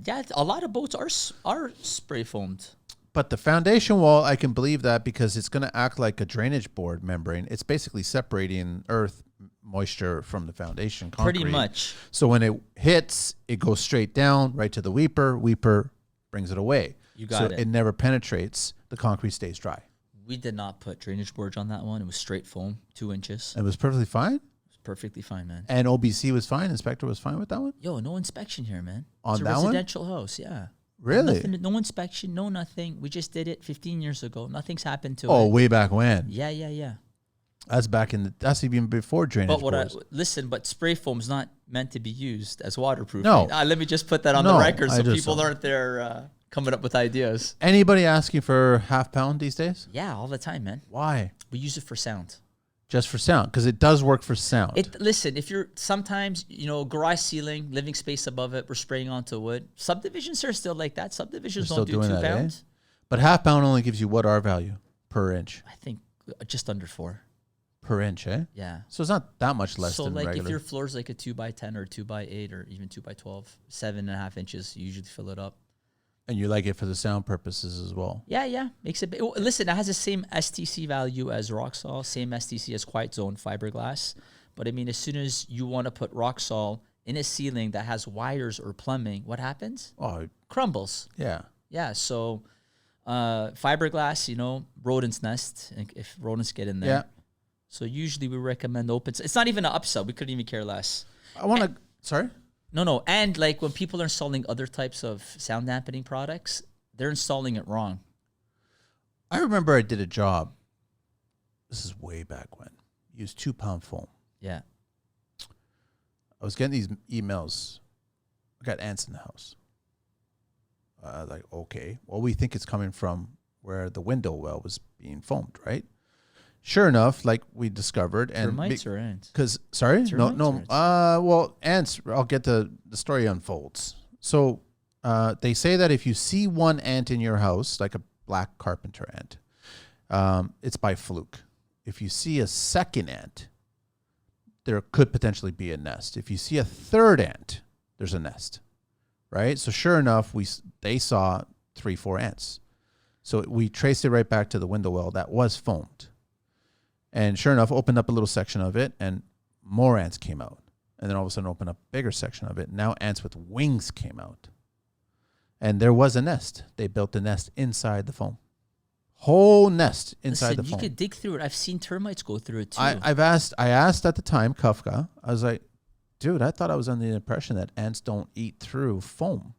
Yeah, a lot of boats are spray foamed. But the foundation wall, I can believe that because it's going to act like a drainage board membrane. It's basically separating earth moisture from the foundation concrete. Pretty much. So when it hits, it goes straight down right to the weeper. Weeper brings it away. You got it. So it never penetrates. The concrete stays dry. We did not put drainage boards on that one. It was straight foam, 2 inches. It was perfectly fine? It was perfectly fine, man. And OBC was fine? Inspector was fine with that one? Yo, no inspection here, man. On it's that a one? residential house, yeah. Really? No inspection, no nothing. We just did it 15 years ago. Nothing's happened to it. Oh, way back when? Yeah. That's even before drainage boards. But spray foam's not meant to be used as waterproof. No. Let me just put that on the record so people aren't there coming up with ideas. Anybody asking for half pound these days? Yeah, all the time, man. Why? We use it for sound. Just for sound, because it does work for sound. Listen, if you're sometimes, garage ceiling, living space above it, we're spraying onto wood. Subdivisions are still like that. Subdivisions don't do 2 pounds. But half pound only gives you what R value per inch? I think just under 4. Per inch, eh? Yeah. So it's not that much less than like regular. If your floor's like a 2x10 or 2x8 or even 2x12, 7.5 inches, you usually fill it up. And you like it for the sound purposes as well. Yeah. Makes it. Listen, it has the same STC value as Roxol, same STC as Quiet Zone fiberglass. But I mean, as soon as you want to put Roxol in a ceiling that has wires or plumbing, what happens? Oh, crumbles. Yeah. Yeah. So fiberglass, rodents nest if rodents get in there. Yeah. So usually we recommend open. It's not even an upsell. We couldn't even care less. I want to. Sorry. No. And like when people are installing other types of sound dampening products, they're installing it wrong. I remember I did a job. This is way back when. Used 2 pound foam. Yeah. I was getting these emails. I got ants in the house. Like, okay. Well, we think it's coming from where the window well was being foamed, right? Sure enough, like we discovered, and termites or ants? Because no. Well, ants. I'll get the story unfolds. So, they say that if you see one ant in your house, like a black carpenter ant, it's by fluke. If you see a second ant, there could potentially be a nest. If you see a third ant, there's a nest, right? So sure enough, they saw 3-4 ants. So we traced it right back to the window well that was foamed. And sure enough, opened up a little section of it, and more ants came out. And then all of a sudden opened up a bigger section of it. Now ants with wings came out. And there was a nest. They built a nest inside the foam. Whole nest inside the foam. You could dig through it. I've seen termites go through it too. I asked at the time, Kafka, I was like, dude, I thought I was under the impression that ants don't eat through foam.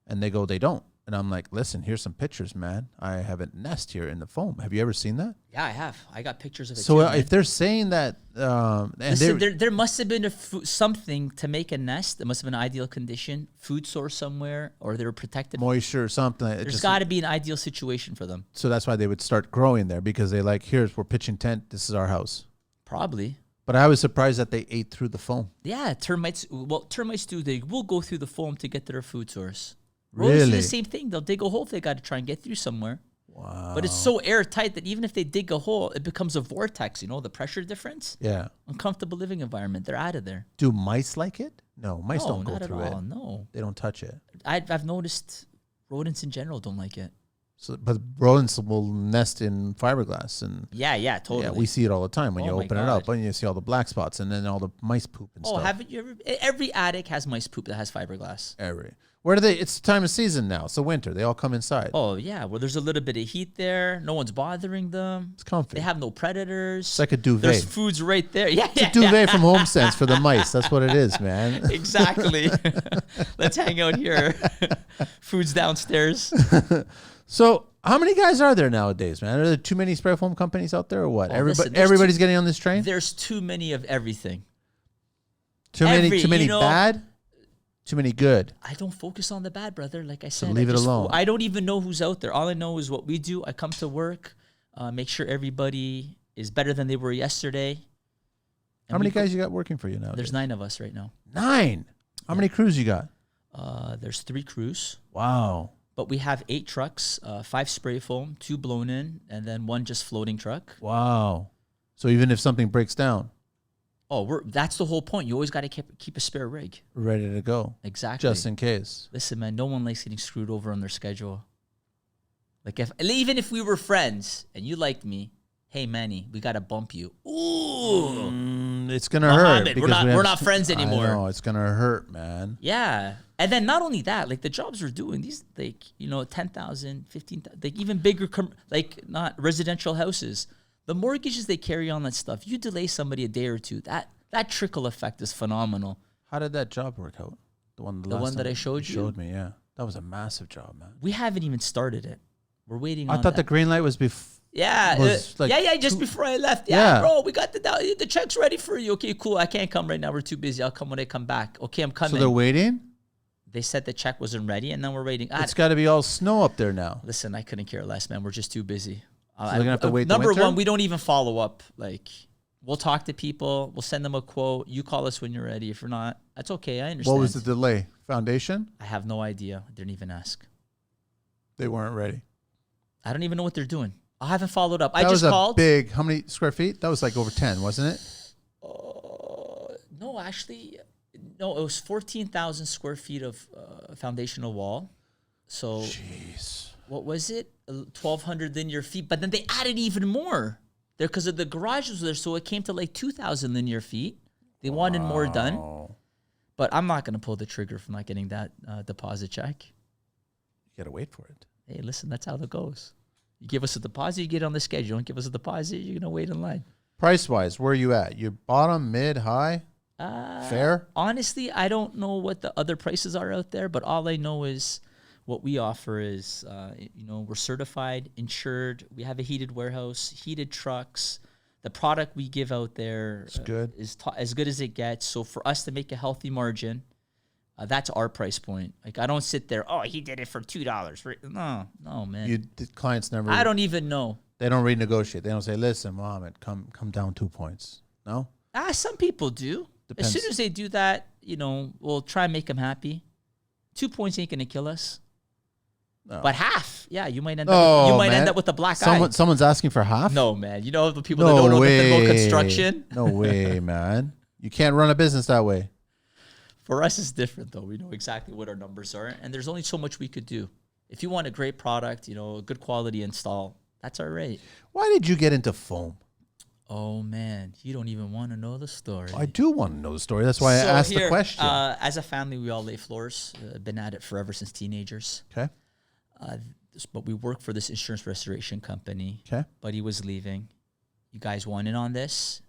And they go, they don't. And I'm like, listen, here's some pictures, man. I have a nest here in the foam. Have you ever seen that? Yeah, I have. I got pictures of it. So too, if they're saying that, listen, there must have been something to make a nest. There must have been an ideal condition, food source somewhere, or they were protected. Moisture or something. There's got to be an ideal situation for them. So that's why they would start growing there, because they like, we're pitching tent. This is our house. Probably. But I was surprised that they ate through the foam. Yeah, termites do. They will go through the foam to get to their food source. Really? Rodents do the same thing. They'll dig a hole if they got to try and get through somewhere. Wow. But it's so airtight that even if they dig a hole, it becomes a vortex, the pressure difference. Yeah. Uncomfortable living environment. They're out of there. Do mice like it? No, mice don't go through it. No. They don't touch it. I've noticed rodents in general don't like it. So, but rodents will nest in fiberglass. And yeah, totally. Yeah, we see it all the time when you open it up, and you see all the black spots and then all the mice poop and stuff. Haven't you ever? Every attic has mice poop that has fiberglass. Where do they? It's the time of season now. It's the winter. They all come inside. Oh yeah, well there's a little bit of heat there. No one's bothering them. It's comfy. They have no predators. It's like a duvet. There's food's right there. Yeah, it's a duvet from HomeSense for the mice. That's what it is, man. Exactly. Let's hang out here. Food's downstairs. So how many guys are there nowadays, man? Are there too many spray foam companies out there, or what? Everybody's getting on this train. There's too many of everything. Too many bad. Too many good. I don't focus on the bad, brother. Like I said, so leave it alone. I don't even know who's out there. All I know is what we do. I come to work, make sure everybody is better than they were yesterday. How many guys you got working for you now? There's 9 of us right now. 9? How many crews you got? There's 3 crews. Wow. But we have 8 trucks, 5 spray foam, 2 blown in, and then 1 just floating truck. Wow. So even if something breaks down. That's the whole point. You always got to keep a spare rig. Ready to go. Exactly. Just in case. Listen, man, no one likes getting screwed over on their schedule. Like even if we were friends and you liked me, hey, Manny, we got to bump you. Ooh. It's going to hurt. Muhammed, we're not friends anymore. I know, it's going to hurt, man. Yeah. And then not only that, like the jobs we're doing, these, like, 10,000, 15,000, like even bigger, not residential houses. The mortgages they carry on that stuff, you delay somebody a day or two, that trickle effect is phenomenal. How did that job work out? The one that I showed you? Showed me, yeah. That was a massive job, man. We haven't even started it. We're waiting on I thought the green light was before. Yeah, just before I left. Yeah, bro, we got the check's ready for you. Okay, cool. I can't come right now. We're too busy. I'll come when I come back. Okay, I'm coming. So they're waiting? They said the check wasn't ready, and then we're waiting. It's got to be all snow up there now. Listen, I couldn't care less, man. We're just too busy. So they're going to have to wait Number the winter? one, we don't even follow up. Like, We'll talk to people. We'll send them a quote. You call us when you're ready. If you're not, that's okay. I understand. What was the delay? Foundation? I have no idea. I didn't even ask. They weren't ready. I don't even know what they're doing. I haven't followed up. That I just was called. Big. How many square feet? That was like over 10, wasn't it? No, actually, no. It was 14,000 square feet of foundational wall. So, jeez, what was it? 1,200 linear feet. But then they added even more there because of the garage was there. So it came to like 2,000 linear feet. They wanted more done. But I'm not going to pull the trigger for not getting that deposit check. You got to wait for it. Hey, listen, that's how it goes. You give us a deposit, you get on the schedule. You don't give us a deposit, you're going to wait in line. Price-wise, where are you at? You're bottom, mid, high? Fair? Honestly, I don't know what the other prices are out there, but all I know is what we offer is, we're certified, insured. We have a heated warehouse, heated trucks. The product we give out there good. is as good as it gets. So for us to make a healthy margin, that's our price point. Like, I don't sit there, oh, he did it for $2. No, man. The clients never... I don't even know. They don't renegotiate. They don't say, listen, Muhammed, come down 2 points. No? Some people do. Depends. As soon as they do that, we'll try and make them happy. 2 points ain't going to kill us. No. But half, yeah, you might end up with a black eye. Someone's asking for half? No, man. You know the people that don't know nothing about construction? No way, man. You can't run a business that way. For us, it's different, though. We know exactly what our numbers are, and there's only so much we could do. If you want a great product, a good quality install, that's our rate. Why did you get into foam? Oh, man. You don't even want to know the story. I do want to know the story. That's why I asked the question. As a family, we all lay floors. Been at it forever since teenagers. Okay. But we work for this insurance restoration company. Okay. Buddy was leaving. You guys want in on this?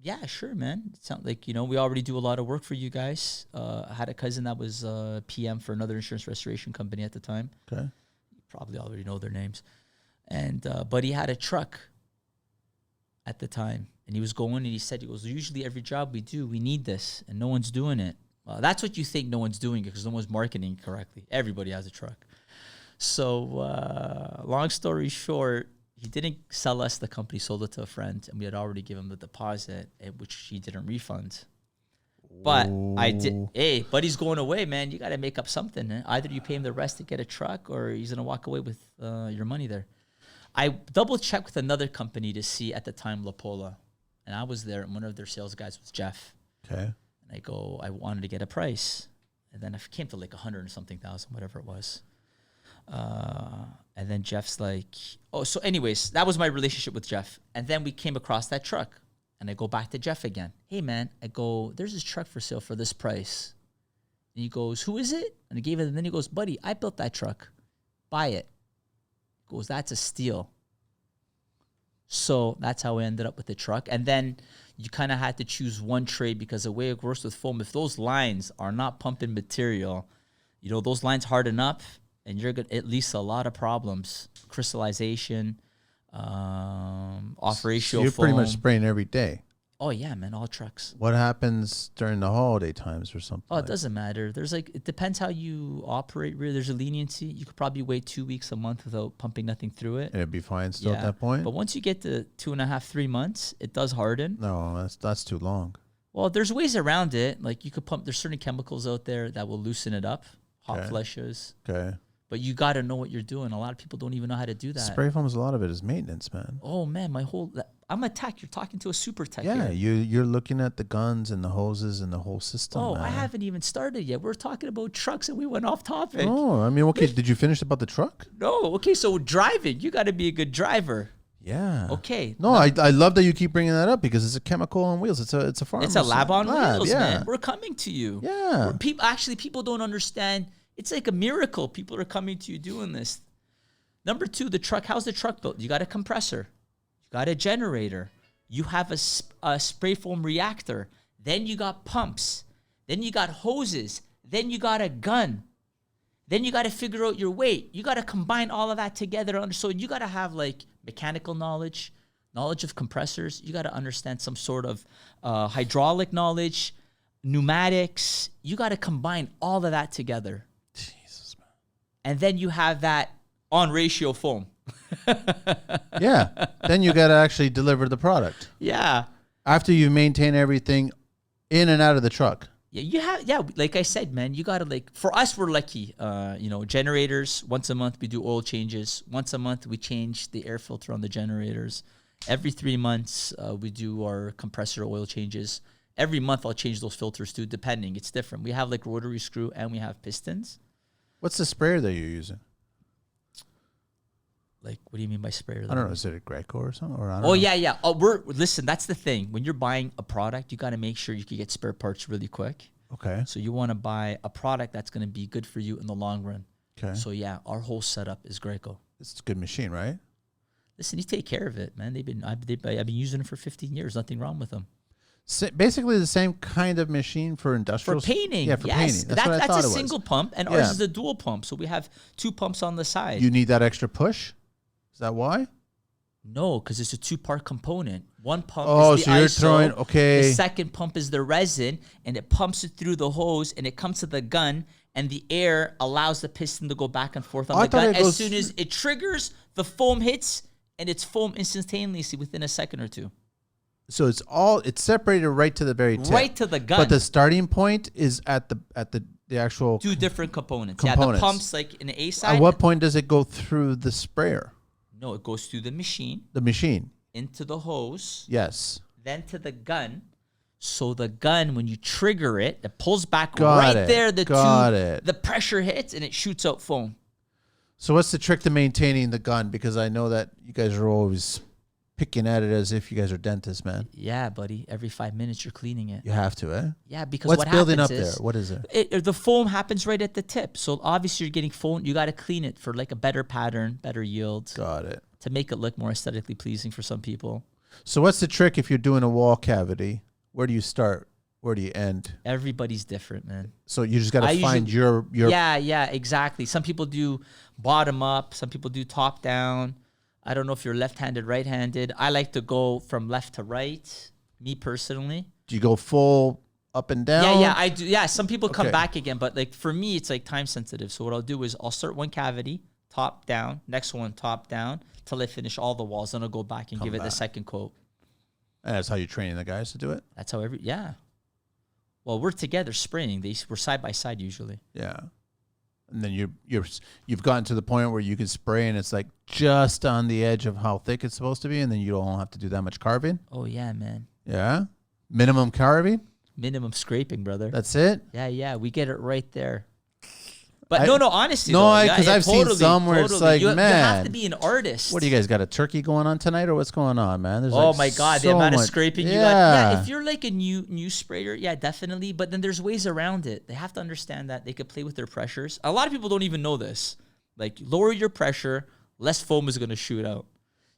Yeah, sure, man. It sounds like, we already do a lot of work for you guys. I had a cousin that was PM for another insurance restoration company at the time. Okay. You probably already know their names. And Buddy had a truck at the time. And he was going and he said, usually every job we do, we need this. And no one's doing it. That's what you think no one's doing it because no one's marketing correctly. Everybody has a truck. So long story short, he didn't sell us the company, sold it to a friend, and we had already given him the deposit, which he didn't refund. But I did. Hey, Buddy's going away, man. You got to make up something. Either you pay him the rest to get a truck, or he's gonna walk away with your money there. I double checked with another company to see at the time La Pola, and I was there, and one of their sales guys was Jeff. Okay. And I wanted to get a price, and then it came to like 100 and something thousand, whatever it was. And then Jeff's like, so anyways, that was my relationship with Jeff. And then we came across that truck and I go back to Jeff again. Hey man, I go, there's this truck for sale for this price. And he goes, who is it? And I gave it. And then he goes, buddy, I built that truck. Buy it. He goes, that's a steal. So that's how I ended up with the truck. And then you kind of had to choose one trade because the way it works with foam, if those lines are not pumping material, those lines harden up. And you're going to at least a lot of problems. Crystallization, off ratio so you're foam. pretty much spraying every day. Oh, yeah, man. All trucks. What happens during the holiday times or something? Oh, it doesn't matter. It depends how you operate. Really, there's a leniency. You could probably wait 2 weeks, a month without pumping nothing through it. And it'd be fine still at that point? But once you get to 2.5, 3 months, it does harden. No, that's too long. Well, there's ways around it. Like you could pump. There's certain chemicals out there that will loosen it up. Hot flushes. Okay. But you got to know what you're doing. A lot of people don't even know how to do that. Spray foam is a lot of it is maintenance, man. Oh, man. I'm a tech. You're talking to a super tech. Yeah, here. you're looking at the guns and the hoses and the whole system. Oh, man. I haven't even started yet. We're talking about trucks and we went off topic. Oh, I mean, okay. Did you finish about the truck? No. Okay, so driving. You got to be a good driver. Yeah. Okay. No, I love that you keep bringing that up because it's a chemical on wheels. It's a farm. It's a lab on wheels, yeah. man. We're coming to you. Yeah. People don't understand. It's like a miracle. People are coming to you doing this. Number 2, the truck. How's the truck built? You got a compressor. You got a generator. You have a spray foam reactor. Then you got pumps. Then you got hoses. Then you got a gun. Then you got to figure out your weight. You got to combine all of that together. So you got to have like mechanical knowledge of compressors. You got to understand some sort of hydraulic knowledge, pneumatics. You got to combine all of that together. Jesus, man. And then you have that on ratio foam. Yeah. Then you got to actually deliver the product. Yeah. After you maintain everything in and out of the truck. Yeah, you have. Yeah, like I said, man, you gotta like. For us, we're lucky. Generators once a month we do oil changes. Once a month we change the air filter on the generators. Every 3 months we do our compressor oil changes. Every month I'll change those filters too, depending. It's different. We have like rotary screw and we have pistons. What's the sprayer that you're using? Like, what do you mean by sprayer? I don't know. Is it a Greco or something? Or I don't know. Yeah. Listen. That's the thing. When you're buying a product, you got to make sure you can get spare parts really quick. Okay. So you want to buy a product that's going to be good for you in the long run. Okay. So yeah, our whole setup is Greco. It's a good machine, right? Listen, you take care of it, man. I've been using it for 15 years. Nothing wrong with them. Basically the same kind of machine for industrial. For painting. Yeah, for yes. painting. That's what I thought a it was. single pump, and ours is a dual pump. So we have 2 pumps on the side. You need that extra push? Is that why? No, because it's a 2-part component. One pump is the so you're ISO. throwing, okay. The second pump is the resin, and it pumps it through the hose, and it comes to the gun, and the air allows the piston to go back and forth on the gun. As soon as it triggers, the foam hits, and it's foam instantaneously within a second or two. So it's separated right to the very tip. Right to the gun. But the starting point is at the actual 2 different components. Yeah, the pump's like in the A side. At what point does it go through the sprayer? No, it goes through the machine. The machine. Into the hose. Yes. Then to the gun. So the gun, when you trigger it, it pulls back there. The pressure hits and it shoots out foam. So what's the trick to maintaining the gun? Because I know that you guys are always picking at it as if you guys are dentists, man. Yeah, buddy. Every 5 minutes you're cleaning it. You have to, eh? Yeah, because what's building up there? What is it? The foam happens right at the tip. So obviously you're getting foam. You got to clean it for like a better pattern, better yield. Got it. To make it look more aesthetically pleasing for some people. So what's the trick if you're doing a wall cavity? Where do you start? Where do you end? Everybody's different, man. So you just got to find your. Yeah, exactly. Some people do bottom up. Some people do top down. I don't know if you're left-handed, right-handed. I like to go from left to right, me personally. Do you go full up and down? Yeah, I do. Yeah, some people come back again, but like for me, it's like time sensitive. So what I'll do is I'll start one cavity, top down, next one, top down, till I finish all the walls. Then I'll go back and give it the second coat. And that's how you're training the guys to do it? That's how yeah. Well, we're together spraying. We're side by side usually. Yeah. And then you've gotten to the point where you can spray and it's like just on the edge of how thick it's supposed to be, and then you don't have to do that much carving. Oh yeah, man. Yeah. Minimum carving. Minimum scraping, brother. That's it. Yeah. We get it right there. But no, honestly. No, because I've seen some where it's like, man. You have to be an artist. What do you guys got? A turkey going on tonight, or what's going on, man? There's my God, the amount of scraping you got. Yeah, if you're like a new sprayer, yeah, definitely. But then there's ways around it. They have to understand that they could play with their pressures. A lot of people don't even know this. Like, lower your pressure, less foam is going to shoot out.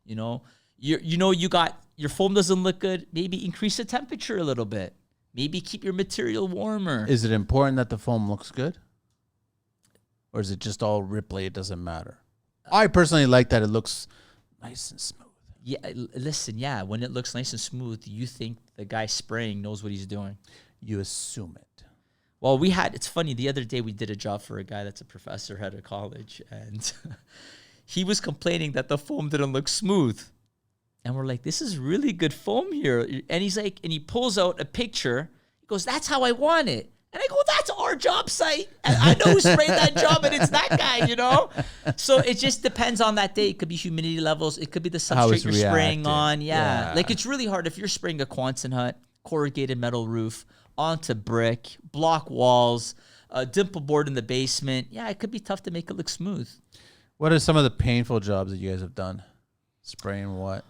You got your foam doesn't look good. Maybe increase the temperature a little bit. Maybe keep your material warmer. Is it important that the foam looks good? Or is it just all Ripley? It doesn't matter. I personally like that it looks nice and smooth. Yeah, listen, when it looks nice and smooth, you think the guy spraying knows what he's doing. You assume it. Well, it's funny, the other day we did a job for a guy that's a professor at a college, and he was complaining that the foam didn't look smooth. And we're like, this is really good foam here. And he's like, and he pulls out a picture. He goes, that's how I want it. And I go, that's our job site. And I know who sprayed that job, and it's that guy, So it just depends on that day. It could be humidity levels. It could be the substrate you're spraying on. Yeah. Like, it's really hard if you're spraying a Quonset hut, corrugated metal roof, onto brick, block walls, a dimple board in the basement. Yeah, it could be tough to make it look smooth. What are some of the painful jobs that you guys have done? Spraying what?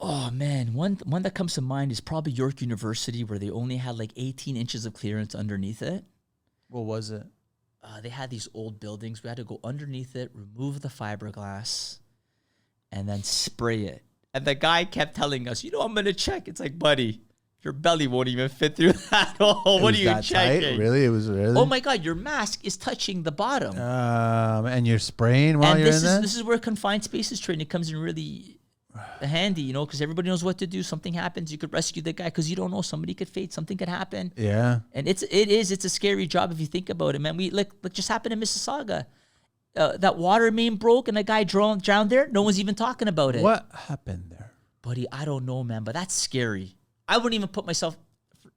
Oh, man. One that comes to mind is probably York University, where they only had like 18 inches of clearance underneath it. What was it? They had these old buildings. We had to go underneath it, remove the fiberglass, and then spray it. And the guy kept telling us, I'm going to check. It's like, buddy, your belly won't even fit through that hole. What are you checking? Tight? Really? It was really? Oh, my God. Your mask is touching the bottom. And you're spraying while you're in there? This is where confined spaces training comes in really handy, because everybody knows what to do. Something happens, you could rescue the guy because you don't know. Somebody could fade. Something could happen. Yeah. And it's a scary job if you think about it, man. Look just happened in Mississauga. That water main broke and a guy drowned there. No one's even talking about it. What happened there? Buddy, I don't know, man, but that's scary. I wouldn't even put myself.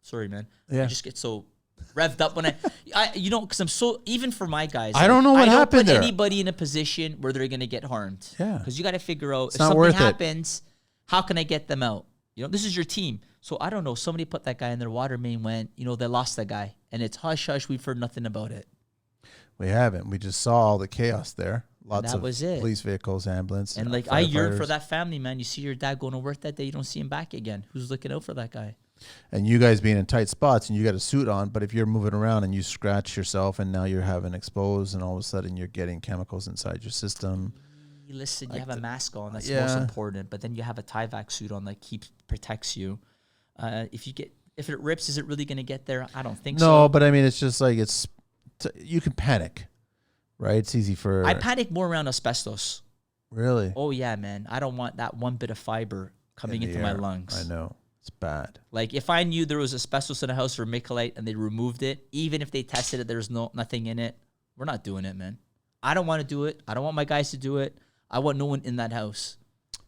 Sorry, man. Yeah. I just get so revved up when because I'm so, even for my guys. I don't know what happened put there. anybody in a position where they're going to get harmed. Yeah. Because you got to figure out if not something worth it. happens, how can I get them out? This is your team. So I don't know. Somebody put that guy in their water main went, they lost that guy. And it's hush, hush. We've heard nothing about it. We haven't. We just saw all the chaos there. Lots that of was it. police vehicles, ambulance. And I yearn for that family, man. You see your dad going to work that day, you don't see him back again. Who's looking out for that guy? And you guys being in tight spots and you got a suit on, but if you're moving around and you scratch yourself and now you're having exposed and all of a sudden you're getting chemicals inside your system. Listen, you have a mask on. That's most important. But then you have a Tyvek suit on that protects you. If it rips, is it really going to get there? I don't think so. No, but I mean, it's just like you can panic, right? It's easy for. I panic more around asbestos. Really? Oh yeah, man. I don't want that one bit of fiber coming into my lungs. I know. It's bad. Like if I knew there was asbestos in a house or micolite and they removed it, even if they tested it, there's nothing in it. We're not doing it, man. I don't want to do it. I don't want my guys to do it. I want no one in that house.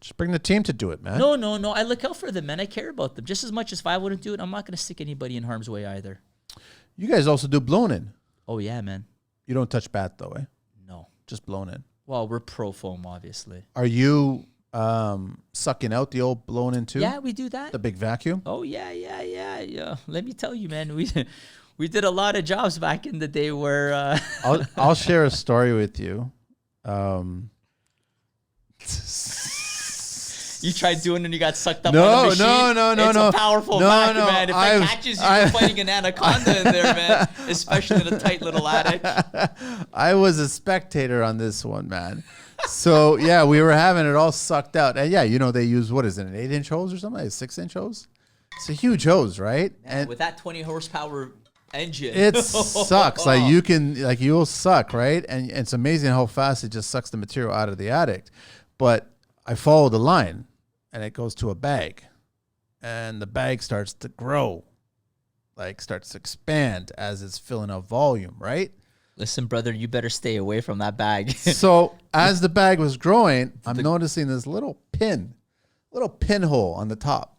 Just bring the team to do it, man. No. I look out for them, man. I care about them just as much as if I wouldn't do it. I'm not going to stick anybody in harm's way either. You guys also do blown in. Oh yeah, man. You don't touch bat though, eh? No. Just blown in. Well, we're pro foam, obviously. Are you sucking out the old blown in too? Yeah, we do that. The big vacuum? Oh yeah. Let me tell you, man, we did a lot of jobs back in the day where I'll share a story with you. You tried doing it and you got sucked up No, on the machine. no. It's a powerful vacuum, man. If I've- that catches you, you're fighting an anaconda in there, man. Especially in a tight little attic. I was a spectator on this one, man. So yeah, we were having it all sucked out. And yeah, they use, what is it, an 8-inch hose or something? A 6-inch hose? It's a huge hose, right? Man, And with that 20 horsepower engine. it sucks. You'll suck, right? And it's amazing how fast it just sucks the material out of the attic. But I follow the line and it goes to a bag and the bag starts to grow, starts to expand as it's filling up volume, right? Listen, brother, you better stay away from that bag. So as the bag was growing, I'm noticing this little pinhole on the top.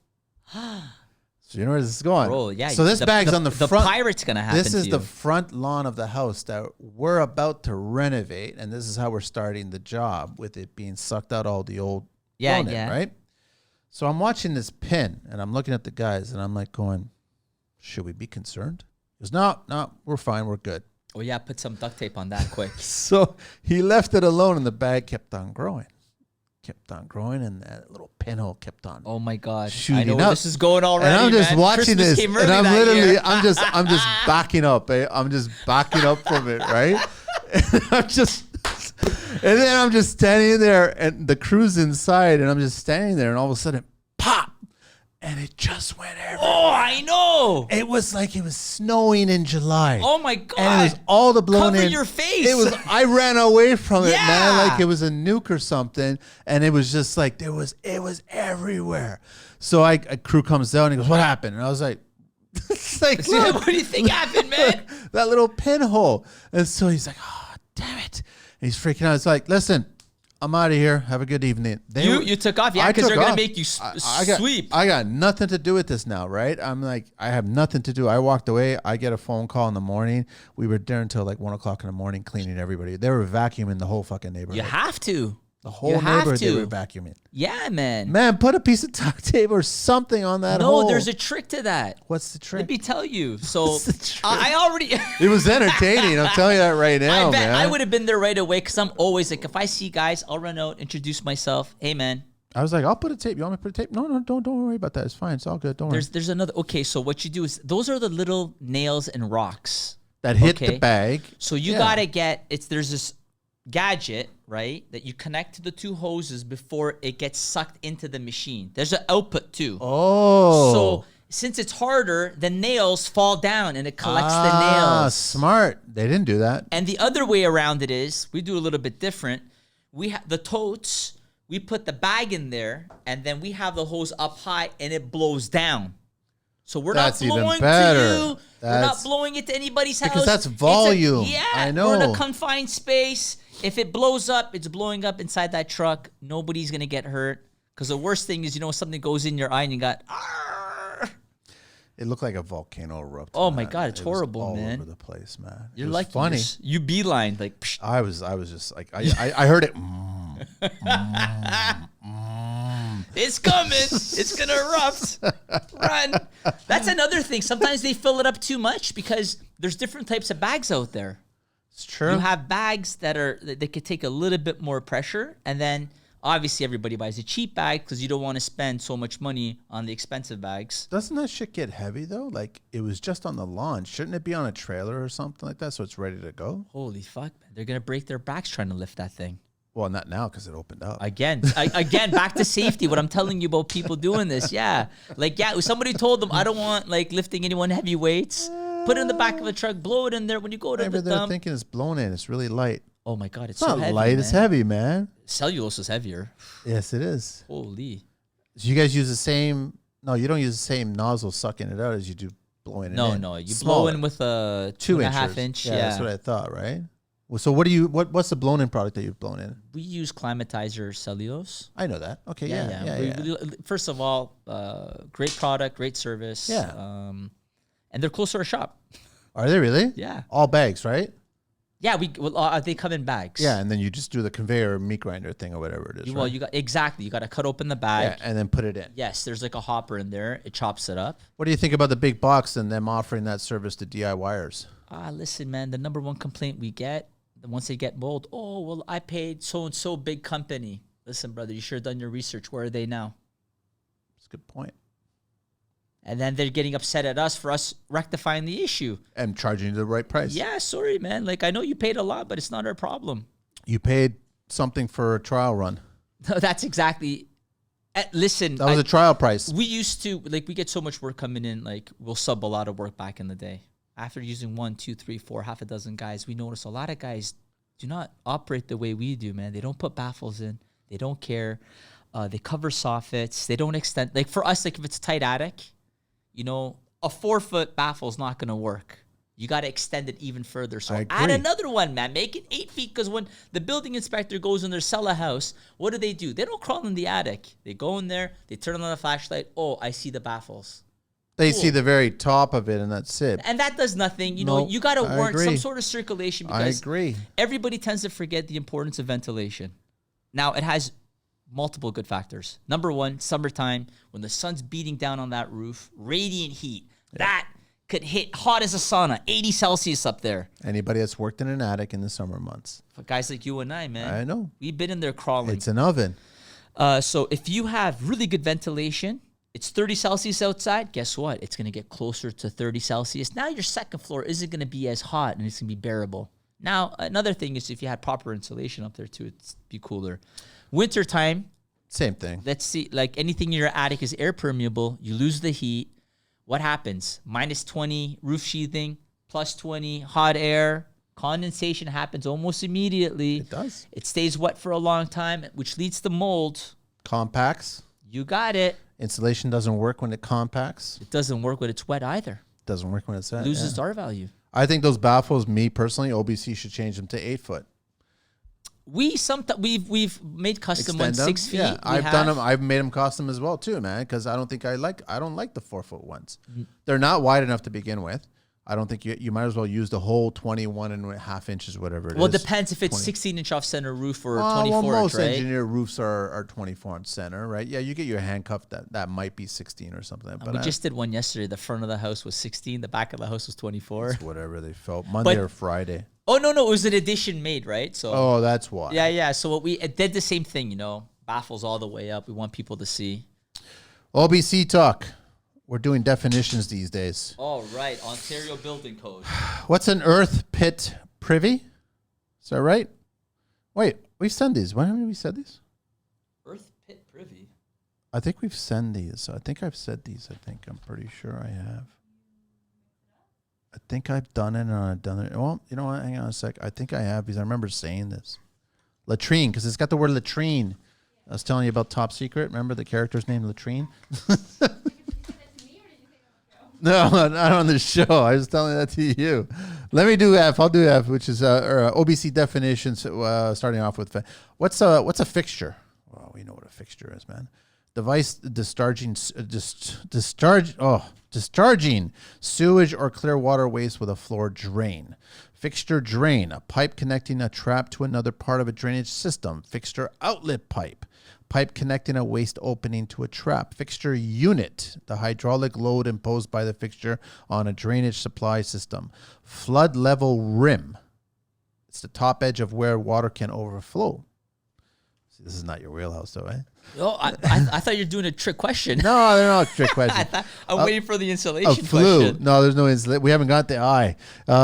So you know where this is going? Bro, yeah. So this bag's on the front. The pirate's going to happen This is to the you. front lawn of the house that we're about to renovate, and this is how we're starting the job with it being sucked out all the old blown in, right? So I'm watching this pin, and I'm looking at the guys, and I'm like going, should we be concerned? He goes, no, we're fine, we're good. Oh, yeah, put some duct tape on that quick. So he left it alone, and the bag kept on growing. And that little pinhole kept on. Oh my God! Shooting I know where up. this is going already. And I'm just man. watching Christmas this, came and early I'm that literally, year. I'm just backing up. I'm just backing up from it, right? And then I'm just standing there, and the crew's inside, and I'm just standing there, and all of a sudden, pop, and it just went everywhere. Oh, I know. It was like it was snowing in July. Oh my God! And it was all the blown Cover in. your face. I ran away from it, man, Yeah. like it was a nuke or something. And it was just like it was everywhere. So crew comes down and he goes, "What happened?" And I was like, "It's like, look, What do you think happened, man? that little pinhole." And so he's like, "Oh, damn it!" And he's freaking out. It's like, "Listen, I'm out of here. Have a good evening." You took off, yeah, I because they're took gonna off. make you sweep. I got nothing to do with this now, right? I'm like, I have nothing to do. I walked away. I get a phone call in the morning. We were there until like 1 o'clock in the morning cleaning everybody. They were vacuuming the whole fucking neighborhood. You have to. The whole neighborhood they were vacuuming. Yeah, man. Man, put a piece of duct tape or something on that hole. No, there's a trick to that. What's the trick? Let me tell you. So What's the trick? I already. It was entertaining. I'm telling you that right now, I bet man. I would have been there right away because I'm always like, if I see guys, I'll run out, introduce myself. Hey, man. I was like, I'll put a tape. You want me to put a tape? No, don't worry about that. It's fine. It's all good. Don't worry. There's another. Okay, so what you do is those are the little nails and rocks That hit the bag. So you gotta there's this gadget, right, that you connect to the two hoses before it gets sucked into the machine. There's an output too. Oh. So since it's harder, the nails fall down and it collects the nails. Smart. They didn't do that. And the other way around it is, we do a little bit different. We have the totes, we put the bag in there, and then we have the hose up high and it blows down. So we're That's not blowing even better. to you. We're not blowing it to anybody's house. Because that's volume. I know. We're in a confined space. If it blows up, it's blowing up inside that truck. Nobody's going to get hurt. Because the worst thing is, something goes in your eye and you got, It looked like a volcano erupted. Oh my man. God, it's horrible, all man. over the place, man. You're it was like funny. You beeline like. Psh. I was just like I heard it. It's coming. It's gonna erupt. Run. That's another thing. Sometimes they fill it up too much because there's different types of bags out there. It's true. You have bags that could take a little bit more pressure, and then obviously everybody buys a cheap bag because you don't want to spend so much money on the expensive bags. Doesn't that shit get heavy though? Like it was just on the launch. Shouldn't it be on a trailer or something like that so it's ready to go? Holy fuck, man. They're going to break their backs trying to lift that thing. Well, not now because it opened up. Again, back to safety. What I'm telling you about people doing this. Yeah. Like, yeah, somebody told them, I don't want like lifting anyone heavy weights. Put it in the back of a truck, blow it in there when you go to Maybe the they're dump. thinking it's blown in. It's really light. Oh my God, it's It's so not heavy, light. man. It's heavy, man. Cellulose is heavier. Yes, it is. Holy. So you guys use the same? No, you don't use the same nozzle sucking it out as you do blowing it in. No, you Smaller. blow in with a 2 2.5 inches. inch. Yeah, Yeah, that's what I thought. Right. Well, so what's the blown in product that you've blown in? we use climatizer cellulose. I know that. Okay. Yeah. First of all, great product, great service. Yeah. And they're close to our shop. Are they really? Yeah. All bags, right? Yeah, they come in bags. Yeah, and then you just do the conveyor meat grinder thing or whatever it is. Well, right? you got to cut open the bag. Yeah, and then put it in. Yes, there's like a hopper in there. It chops it up. What do you think about the big box and them offering that service to DIYers? Listen, man, the number one complaint we get, once they get mold, oh, well, I paid so-and-so big company. Listen, brother, you sure done your research. Where are they now? That's a good point. And then they're getting upset at us for us rectifying the issue. And charging you the right price. Yeah, sorry, man. Like, I know you paid a lot, but it's not our problem. You paid something for a trial run. No, that's exactly. Listen. That was a trial price. We used to, we get so much work coming in, we'll sub a lot of work back in the day. After using 1, 2, 3, 4, half a dozen guys, we notice a lot of guys do not operate the way we do, man. They don't put baffles in. They don't care. They cover soffits. They don't extend. Like, for us, if it's a tight attic, a 4-foot baffle is not going to work. You got to extend it even further. So add another one, man. Make it 8 feet. Because when the building inspector goes in there, sell a house, what do? They don't crawl in the attic. They go in there. They turn on the flashlight. Oh, I see the baffles. They see the very top of it, and that's it. And that does nothing. You got to warrant some sort of circulation. Because I agree. Everybody tends to forget the importance of ventilation. Now, it has multiple good factors. Number one, summertime, when the sun's beating down on that roof, radiant heat, that could hit hot as a sauna, 80 Celsius up there. Anybody that's worked in an attic in the summer months. For guys like you and I, man. I know. We've been in there crawling. It's an oven. So if you have really good ventilation, it's 30 Celsius outside, guess what? It's going to get closer to 30 Celsius. Now your second floor isn't going to be as hot, and it's going to be bearable. Now, another thing is if you had proper insulation up there too, it'd be cooler. Wintertime, same thing. Let's see, anything in your attic is air permeable. You lose the heat. What happens? -20 roof sheathing, +20 hot air. Condensation happens almost immediately. It does. It stays wet for a long time, which leads to mold. Compacts. You got it. Insulation doesn't work when it compacts. It doesn't work when it's wet either. Doesn't work when it's wet. Loses R value. I think those baffles, me personally, OBC should change them to 8 foot. We've made custom ones 6 feet. Yeah, I've done them. I've made them custom as well too, man. Because I don't like the 4 foot ones. They're not wide enough to begin with. I don't think you might as well use the whole 21.5 inches, whatever it is. Well, it depends if it's 16-inch off center roof or 24-inch, most right? engineer roofs are 24-inch center, right? Yeah, you get your handcuff that might be 16 or something. But we just did one yesterday. The front of the house was 16. The back of the house was 24. It's whatever they felt. Monday or Friday. Oh, no. It was an addition made, right? So. Oh, that's why. Yeah. So we did the same thing, baffles all the way up. We want people to see. OBC talk. We're doing definitions these days. All right. Ontario Building Code. What's an earth pit privy? Is that right? Wait, we've sent these. When have we said these? Earth pit privy? I think we've sent these. I think I've said these. I'm pretty sure I have. I think I've done it and I've done it. Well, you know what? Hang on a sec. I think I have because I remember saying this. Latrine, because it's got the word latrine. I was telling you about Top Secret. Remember the character's name, Latrine? No, not on the show. I was telling that to you. Let me do F. I'll do F, which is OBC definitions. Starting off with what's a fixture? Well, we know what a fixture is, man. Device discharging sewage or clear water waste with a floor drain. Fixture drain, a pipe connecting a trap to another part of a drainage system. Fixture outlet pipe, pipe connecting a waste opening to a trap. Fixture unit, the hydraulic load imposed by the fixture on a drainage supply system. Flood level rim, it's the top edge of where water can overflow. See, this is not your wheelhouse, though, eh? Oh, I thought you were doing a trick question. No, they're not trick questions. I'm waiting for the insulation flue. question. No, there's no insulation. We haven't got the eye.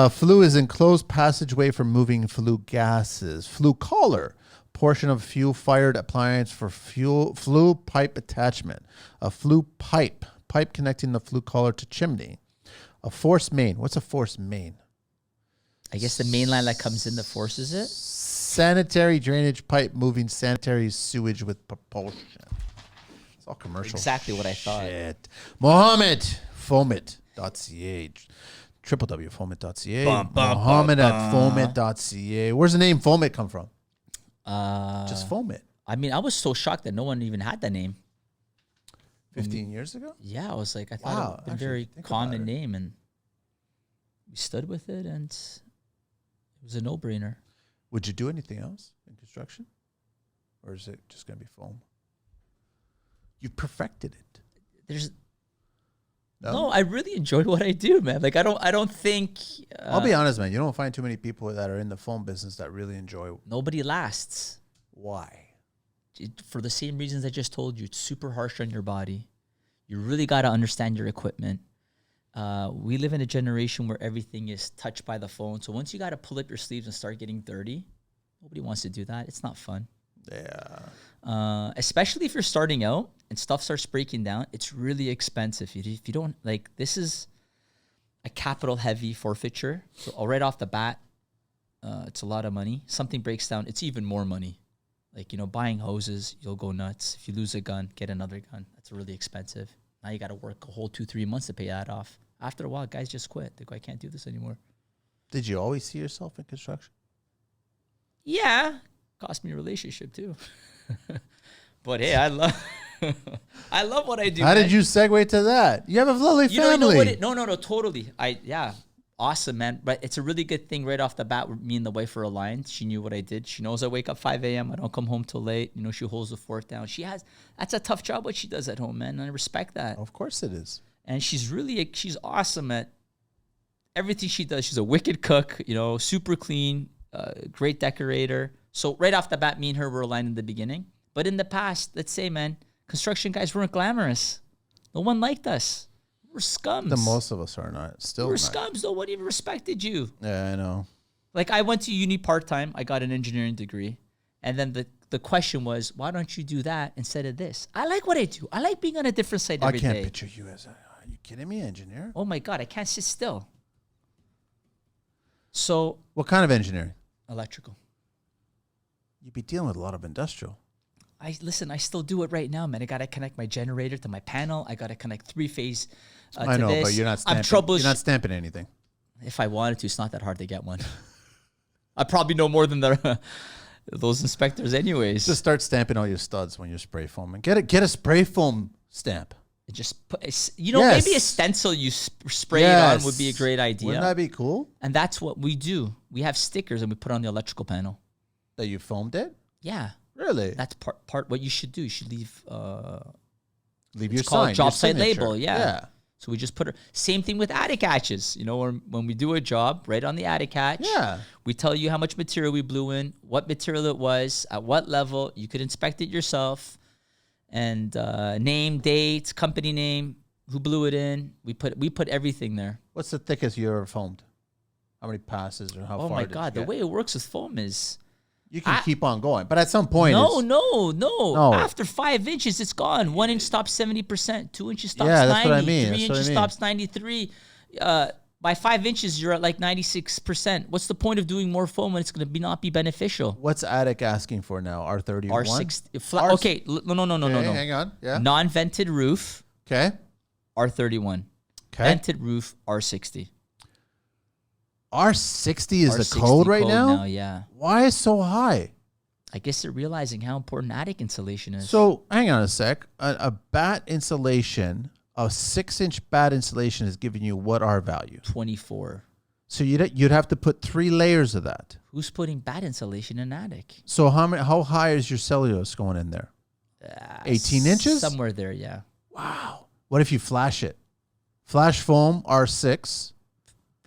Flue is enclosed passageway for moving flue gases. Flue collar, portion of fuel-fired appliance for flue pipe attachment. A flue pipe, pipe connecting the flue collar to chimney. A force main. What's a force main? I guess the main line that comes in that forces it. Sanitary drainage pipe moving sanitary sewage with propulsion. It's all commercial. Exactly what I thought. Shit. Muhammed, Foamit.ca. www.foamit.ca. Muhammed at Foamit.ca. Where's the name Foamit come from? Just Foamit. I mean, I was so shocked that no one even had that name. 15 years ago? Yeah, I was like, I thought it was a very common name, and we stood with it, and it was a no-brainer. Would you do anything else in construction? Or is it just going to be foam? You've perfected it. There's no, I really enjoy what I do, man. Like I don't think I'll be honest, man. You don't find too many people that are in the foam business that really enjoy. Nobody lasts. Why? For the same reasons I just told you. It's super harsh on your body. You really got to understand your equipment. We live in a generation where everything is touched by the phone. So once you got to pull up your sleeves and start getting dirty, nobody wants to do that. It's not fun. Yeah. Especially if you're starting out and stuff starts breaking down, it's really expensive. If you don't, like, this is a capital heavy forfeiture. So right off the bat, it's a lot of money. Something breaks down, it's even more money. Like, buying hoses, you'll go nuts. If you lose a gun, get another gun. That's really expensive. Now you got to work a whole 2-3 months to pay that off. After a while, guys just quit. They go, I can't do this anymore. Did you always see yourself in construction? Yeah. Cost me a relationship too. But hey, I love what I do. How did you segue to that? You have a lovely family. You know what? No, totally. Awesome, man. But it's a really good thing right off the bat. Me and the wife are aligned. She knew what I did. She knows I wake up 5 a.m. I don't come home till late. She holds the fort down. That's a tough job what she does at home, man. And I respect that. Of course it is. And she's awesome at everything she does. She's a wicked cook, super clean, great decorator. So right off the bat, me and her were aligned in the beginning. But in the past, let's say, man, construction guys weren't glamorous. No one liked us. We're scums. The most of us are not. Still, we're scums. No one even respected you. Yeah, I know. Like, I went to uni part-time. I got an engineering degree. And then the question was, why don't you do that instead of this? I like what I do. I like being on a different site every day. I can't picture you as are you kidding me, engineer? Oh, my God. I can't sit still. So. What kind of engineering? Electrical. You'd be dealing with a lot of industrial. I still do it right now, man. I got to connect my generator to my panel. I got to connect 3-phase I know, but you're not stamping. You're not stamping anything. If I wanted to, it's not that hard to get one. I probably know more than those inspectors anyways. Just start stamping all your studs when you're spray foaming. Get a spray foam stamp. Just put, maybe a stencil you spray it on would be a great idea. Wouldn't that be cool? And that's what we do. We have stickers and we put on the electrical panel. That you foamed it? Yeah. Really? That's part what you should do. You should leave your sign, job your site signature. label. Yeah. So we just put it. Same thing with attic hatches. When we do a job, right on the attic hatch. Yeah. We tell you how much material we blew in, what material it was, at what level. You could inspect it yourself, and name, date, company name, who blew it in. We put everything there. What's the thickest you ever foamed? How many passes or how far? Oh my God! The way it works with foam is. You can keep on going, but at some point, no. After 5 inches, it's gone. 1 inch stops 70%. 2 inches stops 90. That's what I mean. 3 inches stops 93. By 5 inches, you're at like 96%. What's the point of doing more foam when it's going to not be beneficial? What's attic asking for now? R31? R60. Okay, no. Hang on. Yeah. Non-vented roof. Okay. R31. Okay. Vented roof. R60. R60 is the code right now? Yeah. Why is it so high? I guess they're realizing how important attic insulation is. So hang on a sec. A bat insulation, a 6-inch bat insulation is giving you what R value? 24. So you'd have to put 3 layers of that. Who's putting bat insulation in attic? So how high is your cellulose going in there? 18 inches? Somewhere there, yeah. Wow. What if you flash it? Flash foam R6.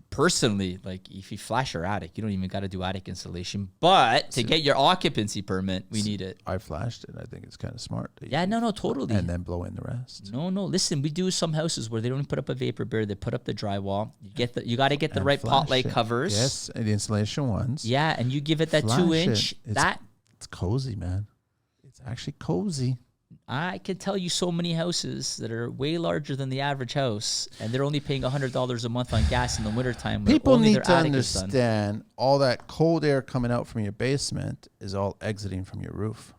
Personally, like if you flash your attic, you don't even got to do attic insulation. But to get your occupancy permit, we need it. I flashed it. I think it's kind of smart. Yeah, no, totally. And then blow in the rest. No. Listen, we do some houses where they don't put up a vapor barrier. They put up the drywall. You got to get the right pot light covers. Yes, and the insulation ones. Yeah, and you give it that 2-inch. It's cozy, man. It's actually cozy. I can tell you so many houses that are way larger than the average house, and they're only paying $100 a month on gas in the wintertime. People need to understand all that cold air coming out from your basement is all exiting from your roof.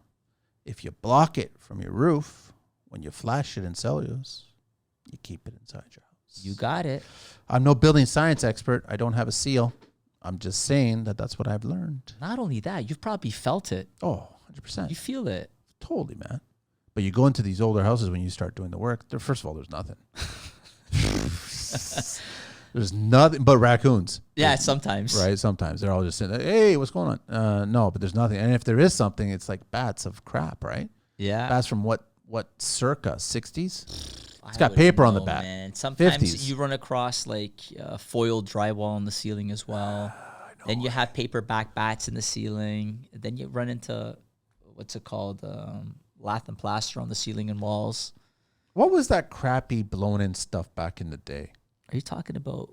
If you block it from your roof, when you flash it in cellulose, you keep it inside your house. You got it. I'm no building science expert. I don't have a seal. I'm just saying that's what I've learned. Not only that, you've probably felt it. Oh, 100%. You feel it. Totally, man. But you go into these older houses when you start doing the work. First of all, there's nothing. There's nothing but raccoons. Yeah, sometimes. Right, sometimes. They're all just sitting there, hey, what's going on? No, but there's nothing. And if there is something, it's like bats of crap, right? Yeah. Bats from what circa 60s? It's got paper on the back. Man. Sometimes 50s. you run across like foiled drywall on the ceiling as well. Then you have paperback bats in the ceiling. Then you run into, what's it called? Lath and plaster on the ceiling and walls. What was that crappy blown in stuff back in the day? Are you talking about?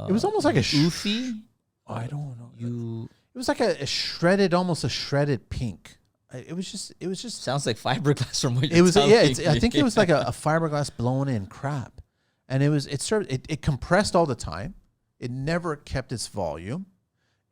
It was almost like a oofy. I don't know. It was like a shredded, almost a shredded pink. It was just. Sounds like fiberglass from what you're telling me. I think it was like a fiberglass blown in crap, and it compressed all the time. It never kept its volume.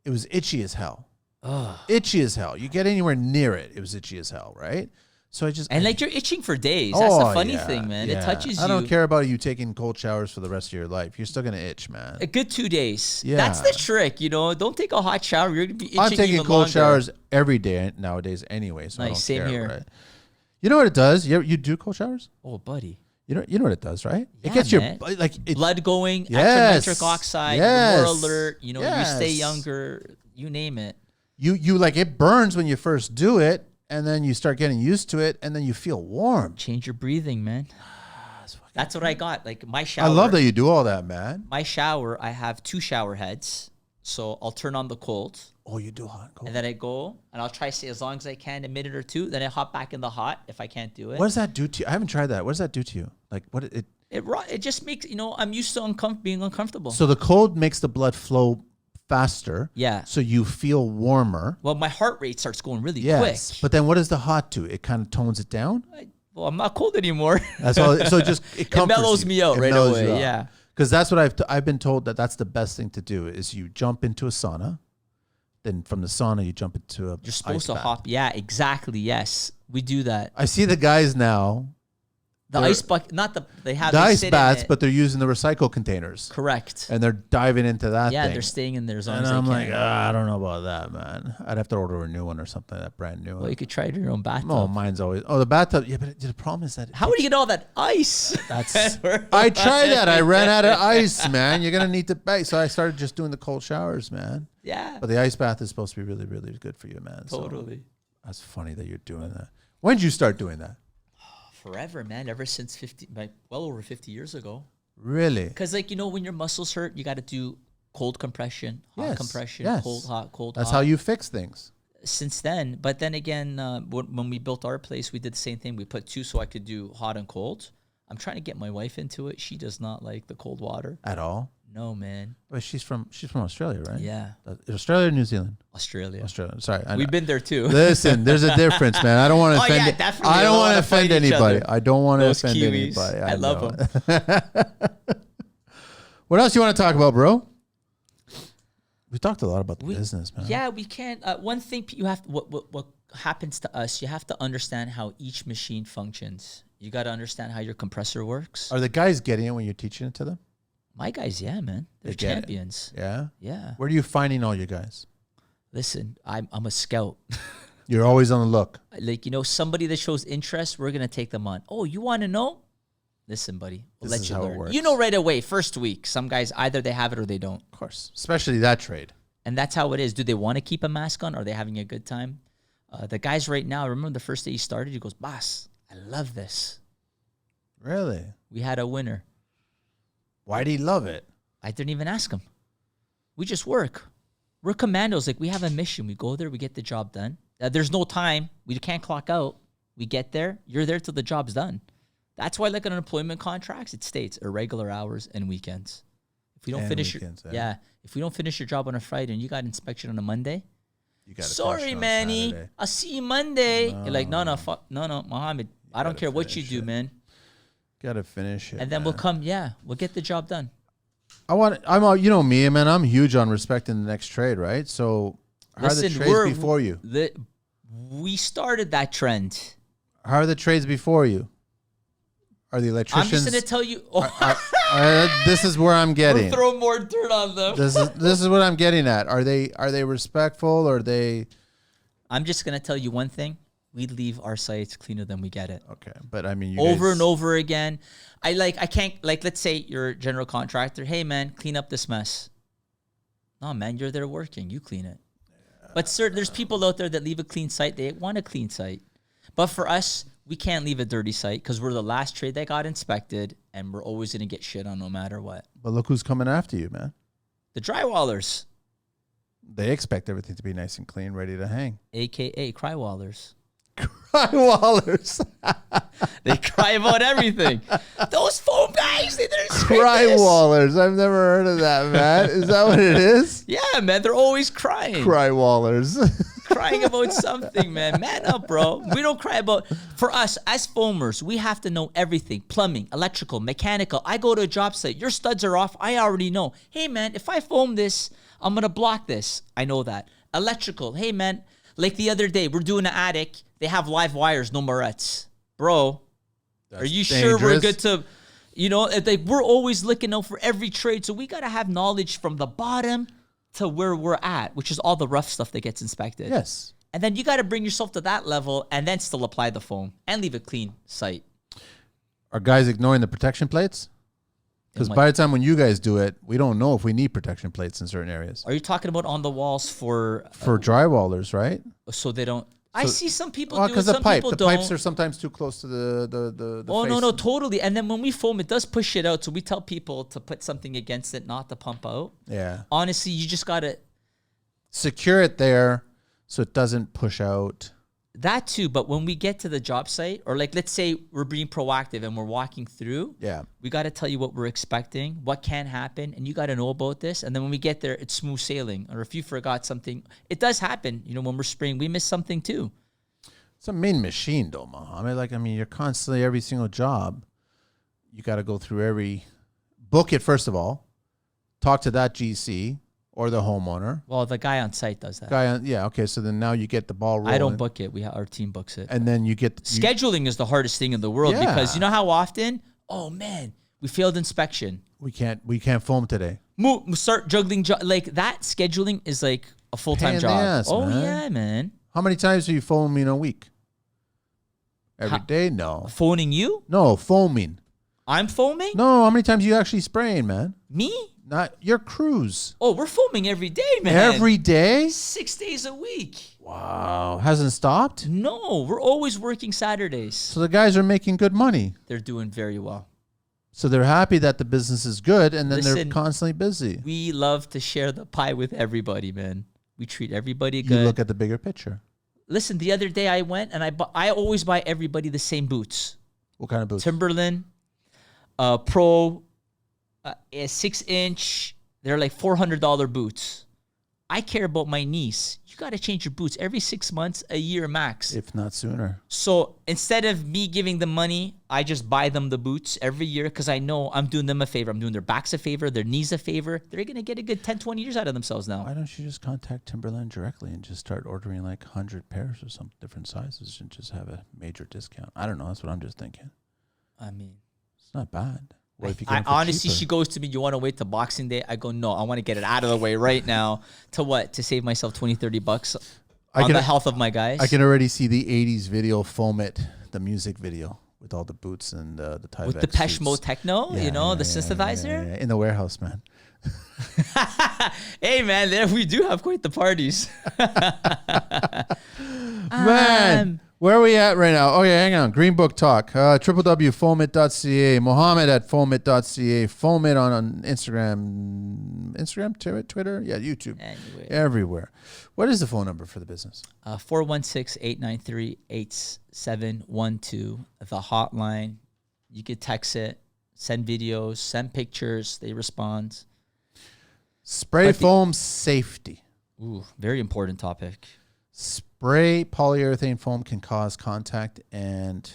It was itchy as hell. Ugh. Itchy as hell. You get anywhere near it, it was itchy as hell, right? So like you're itching for days. That's the funny thing, man. Yeah. It touches you. I don't care about you taking cold showers for the rest of your life. You're still gonna itch, man. A good 2 days. Yeah. That's the trick, Don't take a hot shower. You're gonna be itching. I'm taking even cold longer. showers every day nowadays, anyway. So Nice, I don't same care, here. Right? You know what it does? You do cold showers? Oh, buddy. You know what it does, right? Yeah, it gets man. your blood going, Yes. extra nitric oxide, Yes. you're more alert. You stay Yes. younger. You name it. You like it burns when you first do it, and then you start getting used to it, and then you feel warm. Change your breathing, man. That's what I got. Like my shower. I love that you do all that, man. My shower, I have 2 shower heads. So I'll turn on the cold. Oh, you do hot and cold. And then I go, and I'll try to stay as long as I can, a minute or two. Then I hop back in the hot if I can't do it. What does that do to you? I haven't tried that. What does that do to you? Like what It just makes, I'm used to being uncomfortable. So the cold makes the blood flow faster. Yeah. So you feel warmer. Well, my heart rate starts going really Yes. quick. But then what does the hot do? It kind of tones it down? Well, I'm not cold anymore. That's all. So it comforts mellows you. me out right mellows away, you out. yeah. Because that's what I've been told that's the best thing to do is you jump into a sauna. Then from the sauna, you jump into a You're supposed to bath. hop. Yeah, exactly. Yes. We do that. I see the guys now. The ice bucket, they have The they ice sit in baths, it. but they're using the recycle containers. Correct. And they're diving into that Yeah, thing. they're staying in there as long And as they I'm can. like, I don't know about that, man. I'd have to order a new one or something, that brand new Well, one. you could try it in your own bathtub. No, mine's always. Oh, the bathtub. Yeah, but the problem is that. How would you get all that ice? I tried that. I ran out of ice, man. You're gonna need to bake. So I started just doing the cold showers, man. Yeah. But the ice bath is supposed to be really, really good for you, man. Totally. So that's funny that you're doing that. When did you start doing that? Forever, man. Ever since well over 50 years ago. Really? Because, when your muscles hurt, you got to do cold compression, hot compression, yes. cold, hot. That's how you fix things. Since then, but then again, when we built our place, we did the same thing. We put 2 so I could do hot and cold. I'm trying to get my wife into it. She does not like the cold water. At all? No, man. But she's from Australia, right? Yeah. Australia or New Zealand? Australia. Sorry. We've been there too. Listen, there's a difference, man. I don't want to offend. Definitely. I don't want to offend anybody. I don't want to Those offend Kiwis. anybody. I love them. What else you want to talk about, bro? We talked a lot about the business, man. Yeah, we can't. One thing you have to, what happens to us, you have to understand how each machine functions. You got to understand how your compressor works. Are the guys getting it when you're teaching it to them? My guys, yeah, man. They're champions. Yeah? Yeah. Where are you finding all your guys? Listen, I'm a scout. You're always on the look. Like, somebody that shows interest, we're going to take them on. Oh, you want to know? Listen, buddy, we'll let you learn. You know right away, first week, some guys, either they have it or they don't. Of course, especially that trade. And that's how it is. Do they want to keep a mask on? Are they having a good time? The guys right now, I remember the first day he started, he goes, boss, I love this. Really? We had a winner. Why do you love it? I didn't even ask him. We just work. We're commandos. Like, we have a mission. We go there. We get the job done. There's no time. We can't clock out. We get there. You're there till the job's done. That's why, like, on employment contracts, it states irregular hours and weekends. If we don't finish if we don't finish your job on a Friday and you got inspection on a Monday, you got sorry, Manny, I'll see you Monday. You're like, no, Muhammed, I don't care what you do, man. Gotta finish it. And then we'll get the job done. You know me, man. I'm huge on respecting the next trade, right? So, how are the trades before you? We started that trend. How are the trades before you? Are the electricians? I'm just going to tell you. This is where I'm getting. We'll throw more dirt on them. This is what I'm getting at. Are they respectful? Or are they? I'm just going to tell you one thing. We leave our sites cleaner than we get it. Okay, but I mean, over and over again. I can't, let's say you're a general contractor. Hey, man, clean up this mess. No, man, you're there working. You clean it. But sir, there's people out there that leave a clean site. They want a clean site. But for us, we can't leave a dirty site because we're the last trade that got inspected, and we're always going to get shit on no matter what. But look who's coming after you, man. The drywallers. They expect everything to be nice and clean, ready to hang. AKA crywallers. Crywallers. They cry about everything. Those foam guys, they're crywallers. I've never heard of that, man. Is that what it is? Yeah, man. They're always crying. Crywallers. Crying about something, man. Man up, bro. We don't cry about... For us, as foamers, we have to know everything. Plumbing, electrical, mechanical. I go to a job site. Your studs are off. I already know. Hey, man, if I foam this, I'm going to block this. I know that. Electrical. Hey, man, like the other day, we're doing an attic. They have live wires, no morettes. Bro, are you sure we're good to... we're always looking out for every trade. So we got to have knowledge from the bottom to where we're at, which is all the rough stuff that gets inspected. Yes. And then you got to bring yourself to that level and then still apply the foam and leave a clean site. Are guys ignoring the protection plates? Because by the time when you guys do it, we don't know if we need protection plates in certain areas. Are you talking about on the walls for drywallers, right? So they don't... I see some people do it, because some people don't. The pipes are sometimes too close to the Oh, face. no, totally. And then when we foam, it does push it out. So we tell people to put something against it, not to pump out. Yeah. Honestly, you just got to... secure it there so it doesn't push out. That too, but when we get to the job site, or like, let's say we're being proactive and we're walking through, we got to tell you what we're expecting, what can happen, and you got to know about this. And then when we get there, it's smooth sailing. Or if you forgot something, it does happen. When we're spraying, we miss something too. It's a main machine though, Muhammad. You're constantly, every single job, you got to go through book it first of all, talk to that GC, or the homeowner. Well, the guy on site does that. Okay. So then now you get the ball rolling. I don't book it. Our team books it. And then you get... scheduling is the hardest thing in the world because you know how often? Oh, man, we failed inspection. We can't foam today. Start juggling. Like that scheduling is like a full-time job. Ass, man. Yeah, man. How many times do you foam in a week? Every day? No. Phoning you? No, foaming. I'm foaming? No, how many times are you actually spraying, man? Me? Not your crews. Oh, we're foaming every day, man. Every day? 6 days a week. Wow. Hasn't stopped? No, we're always working Saturdays. So the guys are making good money. They're doing very well. So they're happy that the business is good, and then they're constantly busy. We love to share the pie with everybody, man. We treat everybody good. You look at the bigger picture. Listen, the other day I went and I always buy everybody the same boots. What kind of boots? Timberland, Pro, a 6-inch. They're like $400 boots. I care about my niece. You got to change your boots every 6 months, a year max. If not sooner. So instead of me giving them money, I just buy them the boots every year because I know I'm doing them a favor. I'm doing their backs a favor, their knees a favor. They're going to get a good 10, 20 years out of themselves now. Why don't you just contact Timberland directly and just start ordering like 100 pairs or some different sizes and just have a major discount? I don't know. That's what I'm just thinking. I mean, it's not bad. What if you I honestly, she goes to me, you want to wait till Boxing Day? I go, no, I want to get it out of the way right now. To what? To save myself $20, $30? on the health of my guys. I can already see the 80s video Foamit, the music video with all the boots and the Tyvek with the Depeche Mode techno, the synthesizer. Yeah. In the warehouse, man. Hey, man, there we do have quite the parties. Man, where are we at right now? Okay, hang on. Green Book Talk. www.foamit.ca. Muhammed at foamit.ca. Foamit on Instagram, Twitter, yeah, YouTube, everywhere. What is the phone number for the business? 416-893-8712. The hotline. You could text it, send videos, send pictures. They respond. Spray foam safety. Ooh, very important topic. Spray polyurethane foam can cause contact and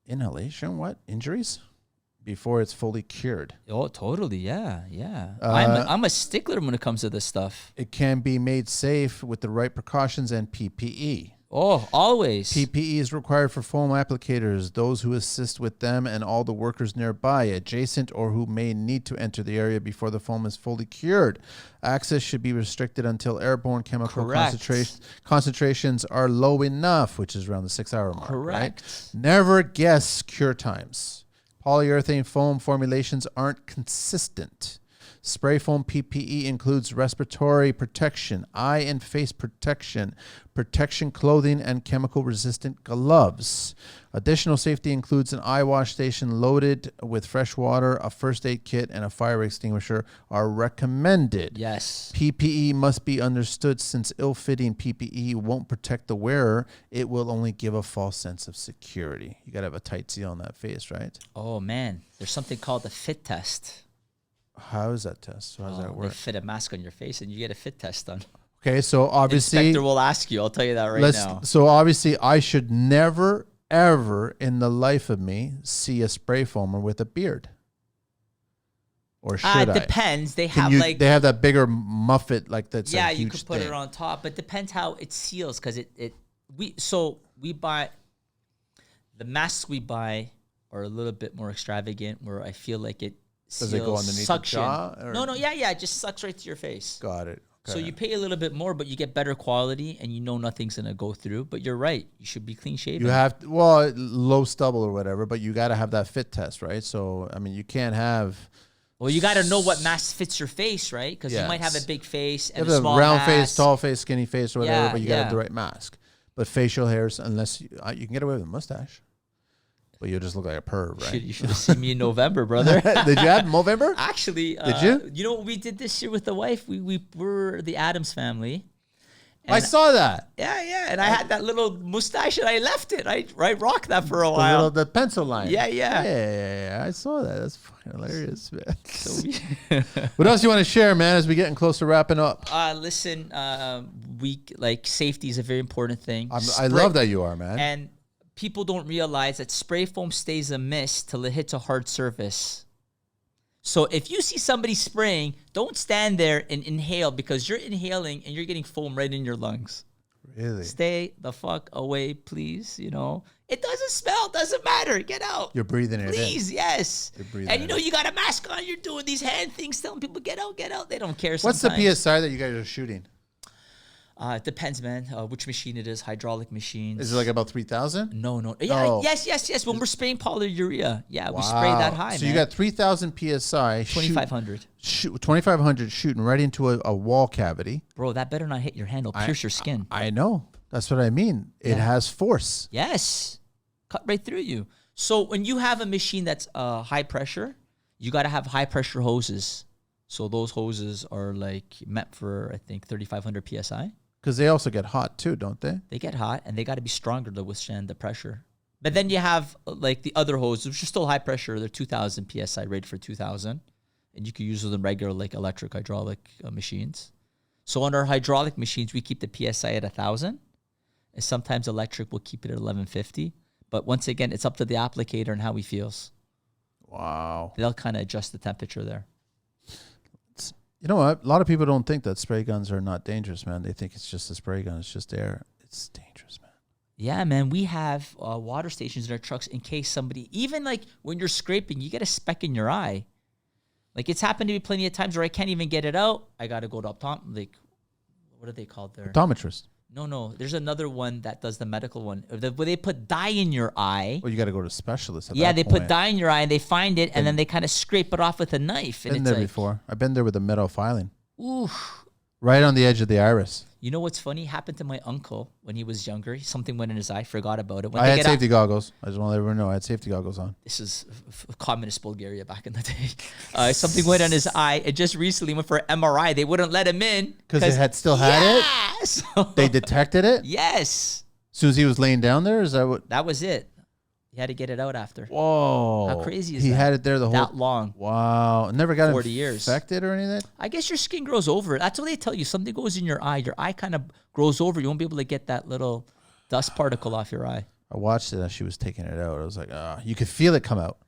inhalation. Injuries before it's fully cured. Oh, totally. Yeah. I'm a stickler when it comes to this stuff. It can be made safe with the right precautions and PPE. Oh, always. PPE is required for foam applicators, those who assist with them, and all the workers nearby, adjacent, or who may need to enter the area before the foam is fully cured. Access should be restricted until airborne chemical concentrations are low enough, which is around the 6-hour mark. Correct. Right? Never guess cure times. Polyurethane foam formulations aren't consistent. Spray foam PPE includes respiratory protection, eye and face protection, protection clothing, and chemical-resistant gloves. Additional safety includes an eye wash station loaded with fresh water, a first aid kit, and a fire extinguisher are recommended. Yes. PPE must be understood since ill-fitting PPE won't protect the wearer. It will only give a false sense of security. You got to have a tight seal on that face, right? Oh, man. There's something called the fit test. How is that test? How does that work? They fit a mask on your face and you get a fit test done. Okay, so obviously... Inspector will ask you. I'll tell you that right now. So obviously I should never, ever in the life of me see a spray foamer with a beard. Or should I? It depends. They have they have that bigger muffet like that's a huge you could put thing. it on top, but depends how it seals because we buy the masks we buy are a little bit more extravagant where I feel like it seals. Does it go underneath suction. the jaw? Or? No, it just sucks right to your face. Got it. Okay. So you pay a little bit more, but you get better quality and you know nothing's gonna go through. But you're right. You should be clean shaven. You have low stubble or whatever, but you got to have that fit test, right? So I mean, you can't have. Well, you got to know what mask fits your face, right? Because you might have a big face and a small round mask. face, tall face, skinny face, or whatever. But you got to have the right mask. But facial hairs, unless you can get away with a mustache, but you'll just look like a perv, right? You should have seen me in November, brother. Did you have November? Actually, did you? You know what we did this year with the wife? We were the Addams family. I saw that. Yeah. And I had that little mustache and I left it. I rocked that for a while. The pencil line. Yeah. I saw that. That's fucking hilarious, man. What else you want to share, man, as we getting close to wrapping up? Listen, safety is a very important thing. I love that you are, man. And people don't realize that spray foam stays a mist till it hits a hard surface. So if you see somebody spraying, don't stand there and inhale because you're inhaling and you're getting foam right in your lungs. Really? Stay the fuck away, please. You know, it doesn't smell, doesn't matter. Get out. You're breathing it in. Please, yes. You're breathing and you got a mask on. You're doing these hand things, telling people get out, get out. They don't care. What's sometimes. the PSI that you guys are shooting? It depends, man. Which machine it is, hydraulic machines. Is it like about 3,000? No. Yeah, yes. When we're spraying polyurea, we spray that high, So man. you got 3,000 PSI. 2,500. 2,500 shooting right into a wall cavity. Bro, that better not hit your hand. It'll pierce your skin. I know. That's what I mean. It has force. Yes. Cut right through you. So when you have a machine that's high pressure, you got to have high pressure hoses. So those hoses are meant for, I think, 3,500 PSI. Because they also get hot too, don't they? They get hot, and they got to be stronger to withstand the pressure. But then you have the other hoses, which are still high pressure. They're 2,000 PSI, rated for 2,000. And you can use them in regular electric hydraulic machines. So on our hydraulic machines, we keep the PSI at 1,000. And sometimes electric will keep it at 1,150. But once again, it's up to the applicator and how he feels. Wow. They'll kind of adjust the temperature there. You know what? A lot of people don't think that spray guns are not dangerous, man. They think it's just a spray gun. It's just air. It's dangerous, man. Yeah, man. We have water stations in our trucks in case somebody, even when you're scraping, you get a speck in your eye. It's happened to me plenty of times where I can't even get it out. I got to go to what are they called there? Optometrist. No. There's another one that does the medical one. Where they put dye in your eye. Well, you got to go to a specialist. Yeah, they put dye in your eye and they find it and then they kind of scrape it off with a knife. Been there before. I've been there with a metal filing. Ooh. Right on the edge of the iris. You know what's funny? Happened to my uncle when he was younger. Something went in his eye. Forgot about it. When I had safety goggles. I just want to let everyone know I had safety goggles on. This is communist Bulgaria back in the day. Something went in his eye. It just recently went for an MRI. They wouldn't let him in. Because it had still had it? So, they detected it? Yes. As soon as he was laying down there? Is that what? That was it. He had to get it out after. Whoa. How crazy is that? He had it there the whole... That long. Wow. Never got 40 years. infected or anything? I guess your skin grows over it. That's what they tell you. Something goes in your eye kind of grows over. You won't be able to get that little dust particle off your eye. I watched it as she was taking it out. I was like, you could feel it come out.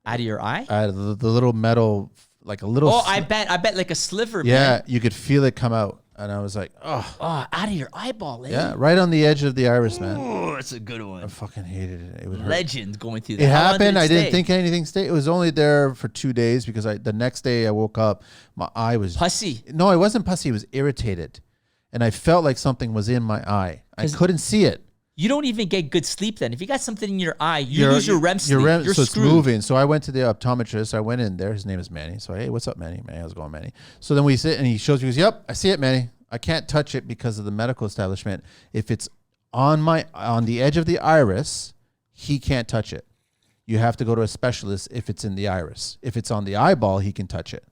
Out of your eye? Out of the little metal, like a little... Oh, I bet like a sliver, yeah, man. you could feel it come out. And I was like, Oh, out of your eyeball, eh? Yeah, right on the edge of the iris, man. Oh, that's a good one. I fucking hated it. It was Legend going through that. It How long happened. did it I didn't stay? think anything stayed. It was only there for 2 days because the next day I woke up, my eye was... Pussy. No, it wasn't pussy. It was irritated. And I felt like something was in my eye. I couldn't see it. You don't even get good sleep then. If you got something in your eye, you lose your REM sleep. You're so screwed. It's moving. So I went to the optometrist. I went in there. His name is Manny. So, hey, what's up, Manny? Manny, how's it going, Manny? So then we sit and he shows me, he goes, yep, I see it, Manny. I can't touch it because of the medical establishment. If it's on the edge of the iris, he can't touch it. You have to go to a specialist if it's in the iris. If it's on the eyeball, he can touch it.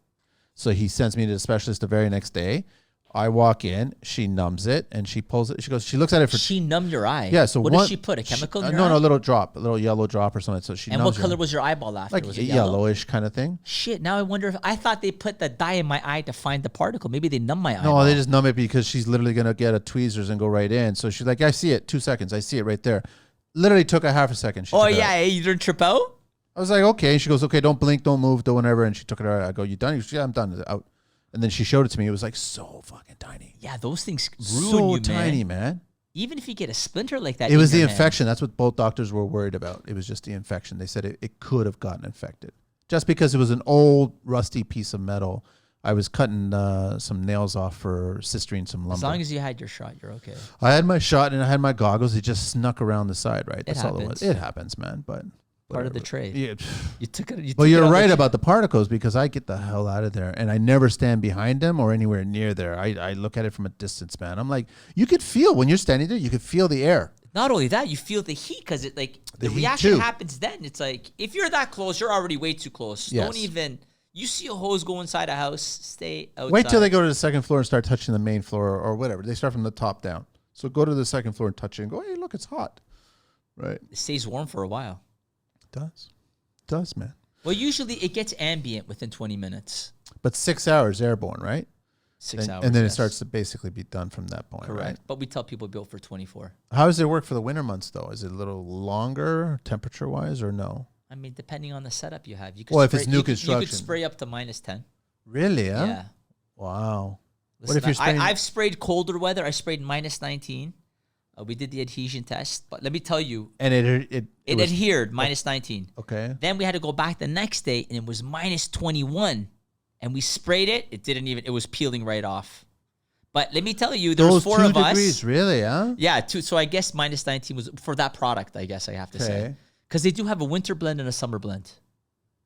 So he sends me to the specialist the very next day. I walk in, she numbs it, and she pulls it. She looks at it for... She numbed your eye? Yeah, so what does she put? A chemical in your eye? No, a little drop, a little yellow drop or something. So she And numbs what color was your eyeball after? Like was it yellowish kind of thing. Shit, now I wonder if... I thought they put the dye in my eye to find the particle. Maybe they numb my eye. No, they just numb it because she's literally going to get a tweezers and go right in. So she's like, I see it, 2 seconds. I see it right there. Literally took a half a second. Oh, yeah, you didn't trip out? I was like, okay. And she goes, okay, don't blink, don't move, don't whatever. And she took it out. I go, you done? She goes, yeah, I'm done. Out. And then she showed it to me. It was like so fucking tiny. Yeah, those things ruin you, man. So tiny, man. Even if you get a splinter like that. It was the infection. That's what both doctors were worried about. It was just the infection. They said it could have gotten infected. Just because it was an old, rusty piece of metal. I was cutting some nails off for sistering some lumber. As long as you had your shot, you're okay. I had my shot and I had my goggles. It just snuck around the side, right? That's all it was. It happens, man. But part of the trade. Yeah. You took it. Well, you're right about the particles because I get the hell out of there and I never stand behind them or anywhere near there. I look at it from a distance, man. I'm like, you could feel when you're standing there, you could feel the air. Not only that, you feel the heat because it like the reaction happens then. It's like if you're that close, you're already way too close. Yes. Don't even. You see a hose go inside a house, stay outside. Wait till they go to the second floor and start touching the main floor or whatever. They start from the top down. So go to the second floor and touch it and go, hey, look, it's hot. Right. It stays warm for a while. It does. It does, man. Well, usually it gets ambient within 20 minutes. But 6 hours airborne, right? 6 hours. And then it starts to basically be done from that point, correct. Right? But we tell people built for 24. How does it work for the winter months, though? Is it a little longer temperature-wise or no? I mean, depending on the setup you have. You could well, if it's new construction. You could spray up to -10. Really, huh? Yeah. Wow. Listen, what if you're spraying? I've sprayed colder weather. I sprayed -19. We did the adhesion test. But let me tell you. And it adhered, -19. Okay. Then we had to go back the next day, and it was -21. And we sprayed it. It was peeling right off. But let me tell you, there was 4 of us. 2 degrees, really, huh? Yeah, 2. So I guess -19 was for that product, I guess I have to say. Because they do have a winter blend and a summer blend.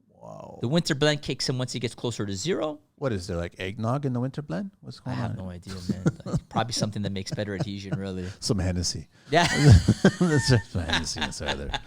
Wow. The winter blend kicks in once it gets closer to 0. What is there, like eggnog in the winter blend? What's going on? I have no idea, man. Like, probably something that makes better adhesion, really. Some Hennessy. Yeah. That's some Hennessy inside there.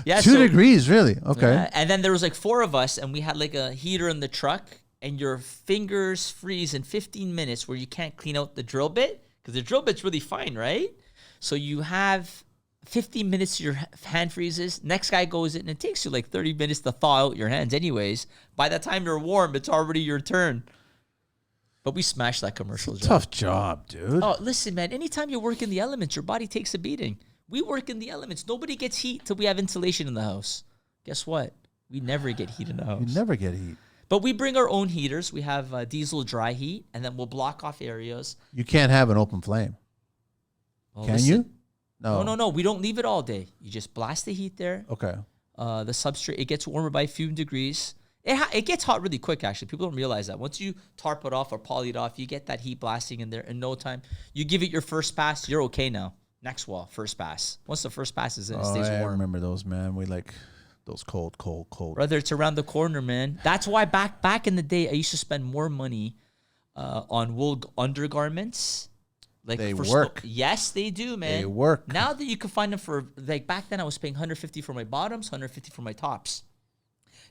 Yeah, 2 degrees, really? Okay. Yeah. And then there was like 4 of us, and we had like a heater in the truck, and your fingers freeze in 15 minutes where you can't clean out the drill bit, because the drill bit's really fine, right? So you have 15 minutes, your hand freezes. Next guy goes in, and it takes you like 30 minutes to thaw out your hands anyways. By the time you're warm, it's already your turn. But we smashed that commercial. It's a tough job, dude. Oh, listen, man. Anytime you work in the elements, your body takes a beating. We work in the elements. Nobody gets heat till we have insulation in the house. Guess what? We never get heat in the house. You never get heat. But we bring our own heaters. We have diesel dry heat, and then we'll block off areas. You can't have an open flame. Well, Can you? No. We don't leave it all day. You just blast the heat there. Okay. The substrate, it gets warmer by a few degrees. It gets hot really quick, actually. People don't realize that. Once you tarp it off or poly it off, you get that heat blasting in there in no time. You give it your first pass, you're okay now. Next wall, first pass. Once the first pass is in, it stays warm. I remember those, man. We like those cold. Brother, it's around the corner, man. That's why back in the day, I used to spend more money on wool undergarments. Like they work. Yes, they do, man. They work. Now that you can find them for, like back then I was paying $150 for my bottoms, $150 for my tops.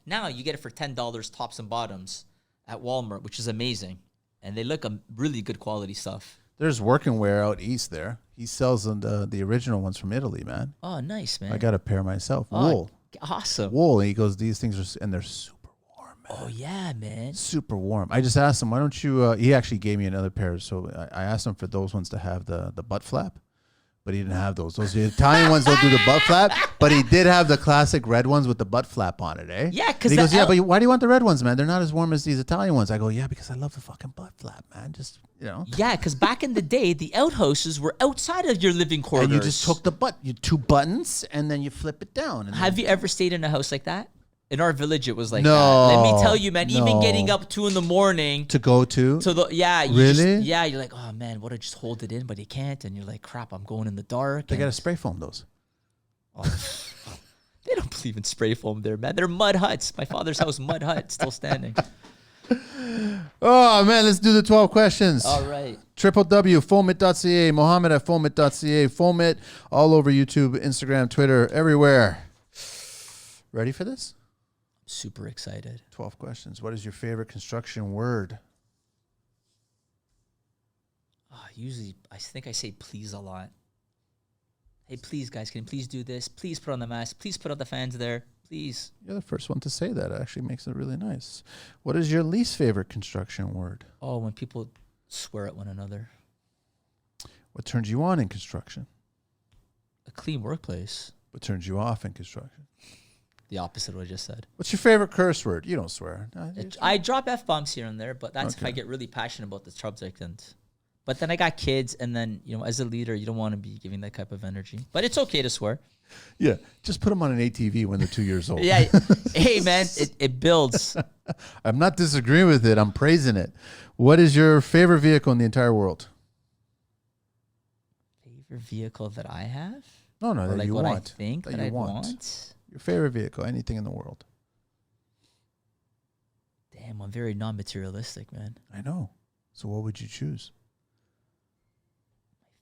Now you get it for $10 tops and bottoms at Walmart, which is amazing. And they look really good quality stuff. There's working wear out east there. He sells them the original ones from Italy, man. Oh, nice, man. I got a pair myself. Wool. Awesome. Wool. And he goes, these things are, and they're super warm, man. Oh, yeah, man. Super warm. I just asked him, why don't you, he actually gave me another pair. So I asked him for those ones to have the butt flap. But he didn't have those. Those the Italian ones don't do the butt flap. But he did have the classic red ones with the butt flap on it, eh? Yeah, because he goes, yeah, but why do you want the red ones, man? They're not as warm as these Italian ones. I go, yeah, because I love the fucking butt flap, man. Just, you know. Yeah, because back in the day, the outhouses were outside of your living quarters. And you just took the you 2 buttons, and then you flip it down. And have you ever stayed in a house like that? In our village, it was like no, that. Let me tell you, man. No. Even getting up 2 a.m. to go to. So really? You're like, oh man, what? I just hold it in, but you can't, and you're like, crap, I'm going in the dark. They gotta spray foam those. Oh, they don't believe in spray foam there, man. They're mud huts. My father's house, mud hut, still standing. Oh man, let's do the 12 questions. All right. www.foamit.ca, Muhammed at foamit.ca, Foamit all over YouTube, Instagram, Twitter, everywhere. Ready for this? Super excited. 12 questions. What is your favorite construction word? Usually, I think I say please a lot. Hey, please, guys, can you please do this? Please put on the mask. Please put on the fans there. Please. You're the first one to say that. It actually makes it really nice. What is your least favorite construction word? Oh, when people swear at one another. What turns you on in construction? A clean workplace. What turns you off in construction? The opposite of what I just said. What's your favorite curse word? You don't swear. I drop F-bombs here and there, but that's if I get really passionate about the subject. But then I got kids, and then, you know, as a leader, you don't want to be giving that type of energy. But it's okay to swear. Yeah, just put them on an ATV when they're 2 years old. Yeah, hey, man, it builds. I'm not disagreeing with it. I'm praising it. What is your favorite vehicle in the entire world? Favorite vehicle that I have? No, that like you what want. I think that I want? Your favorite vehicle, anything in the world. Damn, I'm very non-materialistic, man. I know. So what would you choose?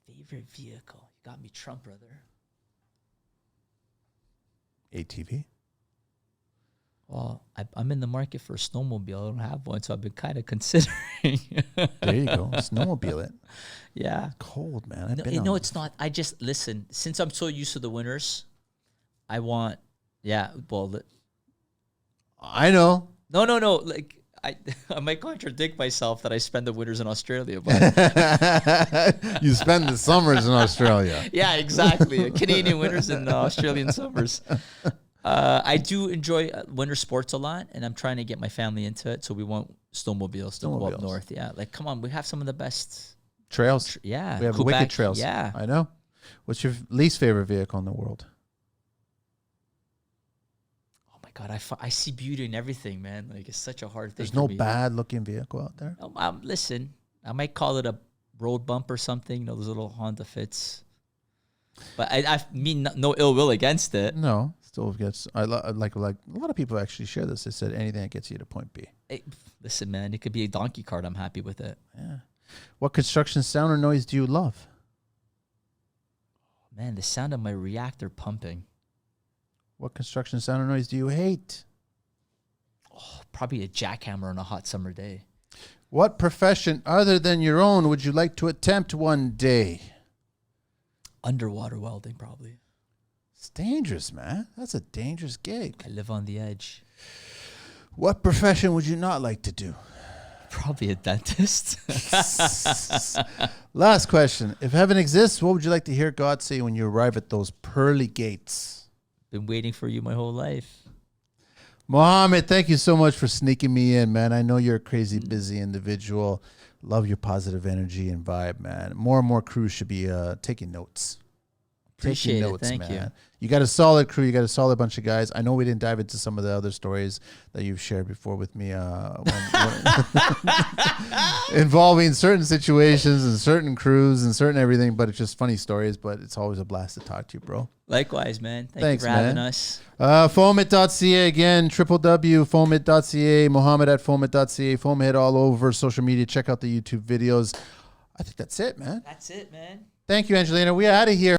My favorite vehicle. You got me Trump, brother. ATV? Well, I'm in the market for a snowmobile. I don't have one, so I've been kind of considering. There you go. Snowmobile it. Yeah. It's cold, man. No, it's not. I just, listen, since I'm so used to the winters, I want, I know. No. Like, I might contradict myself that I spend the winters in Australia, but you spend the summers in Australia. Yeah, exactly. Canadian winters and Australian summers. I do enjoy winter sports a lot, and I'm trying to get my family into it. So we want snowmobiles to go up north. Yeah, like come on, we have some of the best trails. Yeah, we have Quebec, wicked trails. Yeah, I know. What's your least favorite vehicle in the world? God, I see beauty in everything, man. Like, it's such a hard thing. There's no bad looking vehicle out there. Listen, I might call it a road bump or something. You know, those little Honda Fits. But I mean no ill will against it. No, still gets. Like a lot of people actually share this. They said anything that gets you to point B. Hey, listen, man, it could be a donkey cart. I'm happy with it. Yeah. What construction sound or noise do you love? Man, the sound of my reactor pumping. What construction sound or noise do you hate? Oh, probably a jackhammer on a hot summer day. What profession other than your own would you like to attempt one day? Underwater welding, probably. It's dangerous, man. That's a dangerous gig. I live on the edge. What profession would you not like to do? Probably a dentist. Last question. If heaven exists, what would you like to hear God say when you arrive at those pearly gates? Been waiting for you my whole life. Muhammed, thank you so much for sneaking me in, man. I know you're a crazy, busy individual. Love your positive energy and vibe, man. More and more crews should be taking notes. Appreciate it. Thank you. You got a solid crew. You got a solid bunch of guys. I know we didn't dive into some of the other stories that you've shared before with me involving certain situations and certain crews and certain everything, but it's just funny stories. But it's always a blast to talk to you, bro. Likewise, man. Thanks you for having us. Foamit.ca again, www.foamit.ca, Muhammed at Foamit.ca, Foamit all over social media. Check out the YouTube videos. I think that's it, man. That's it, man. Thank you, Angelina. We out of here.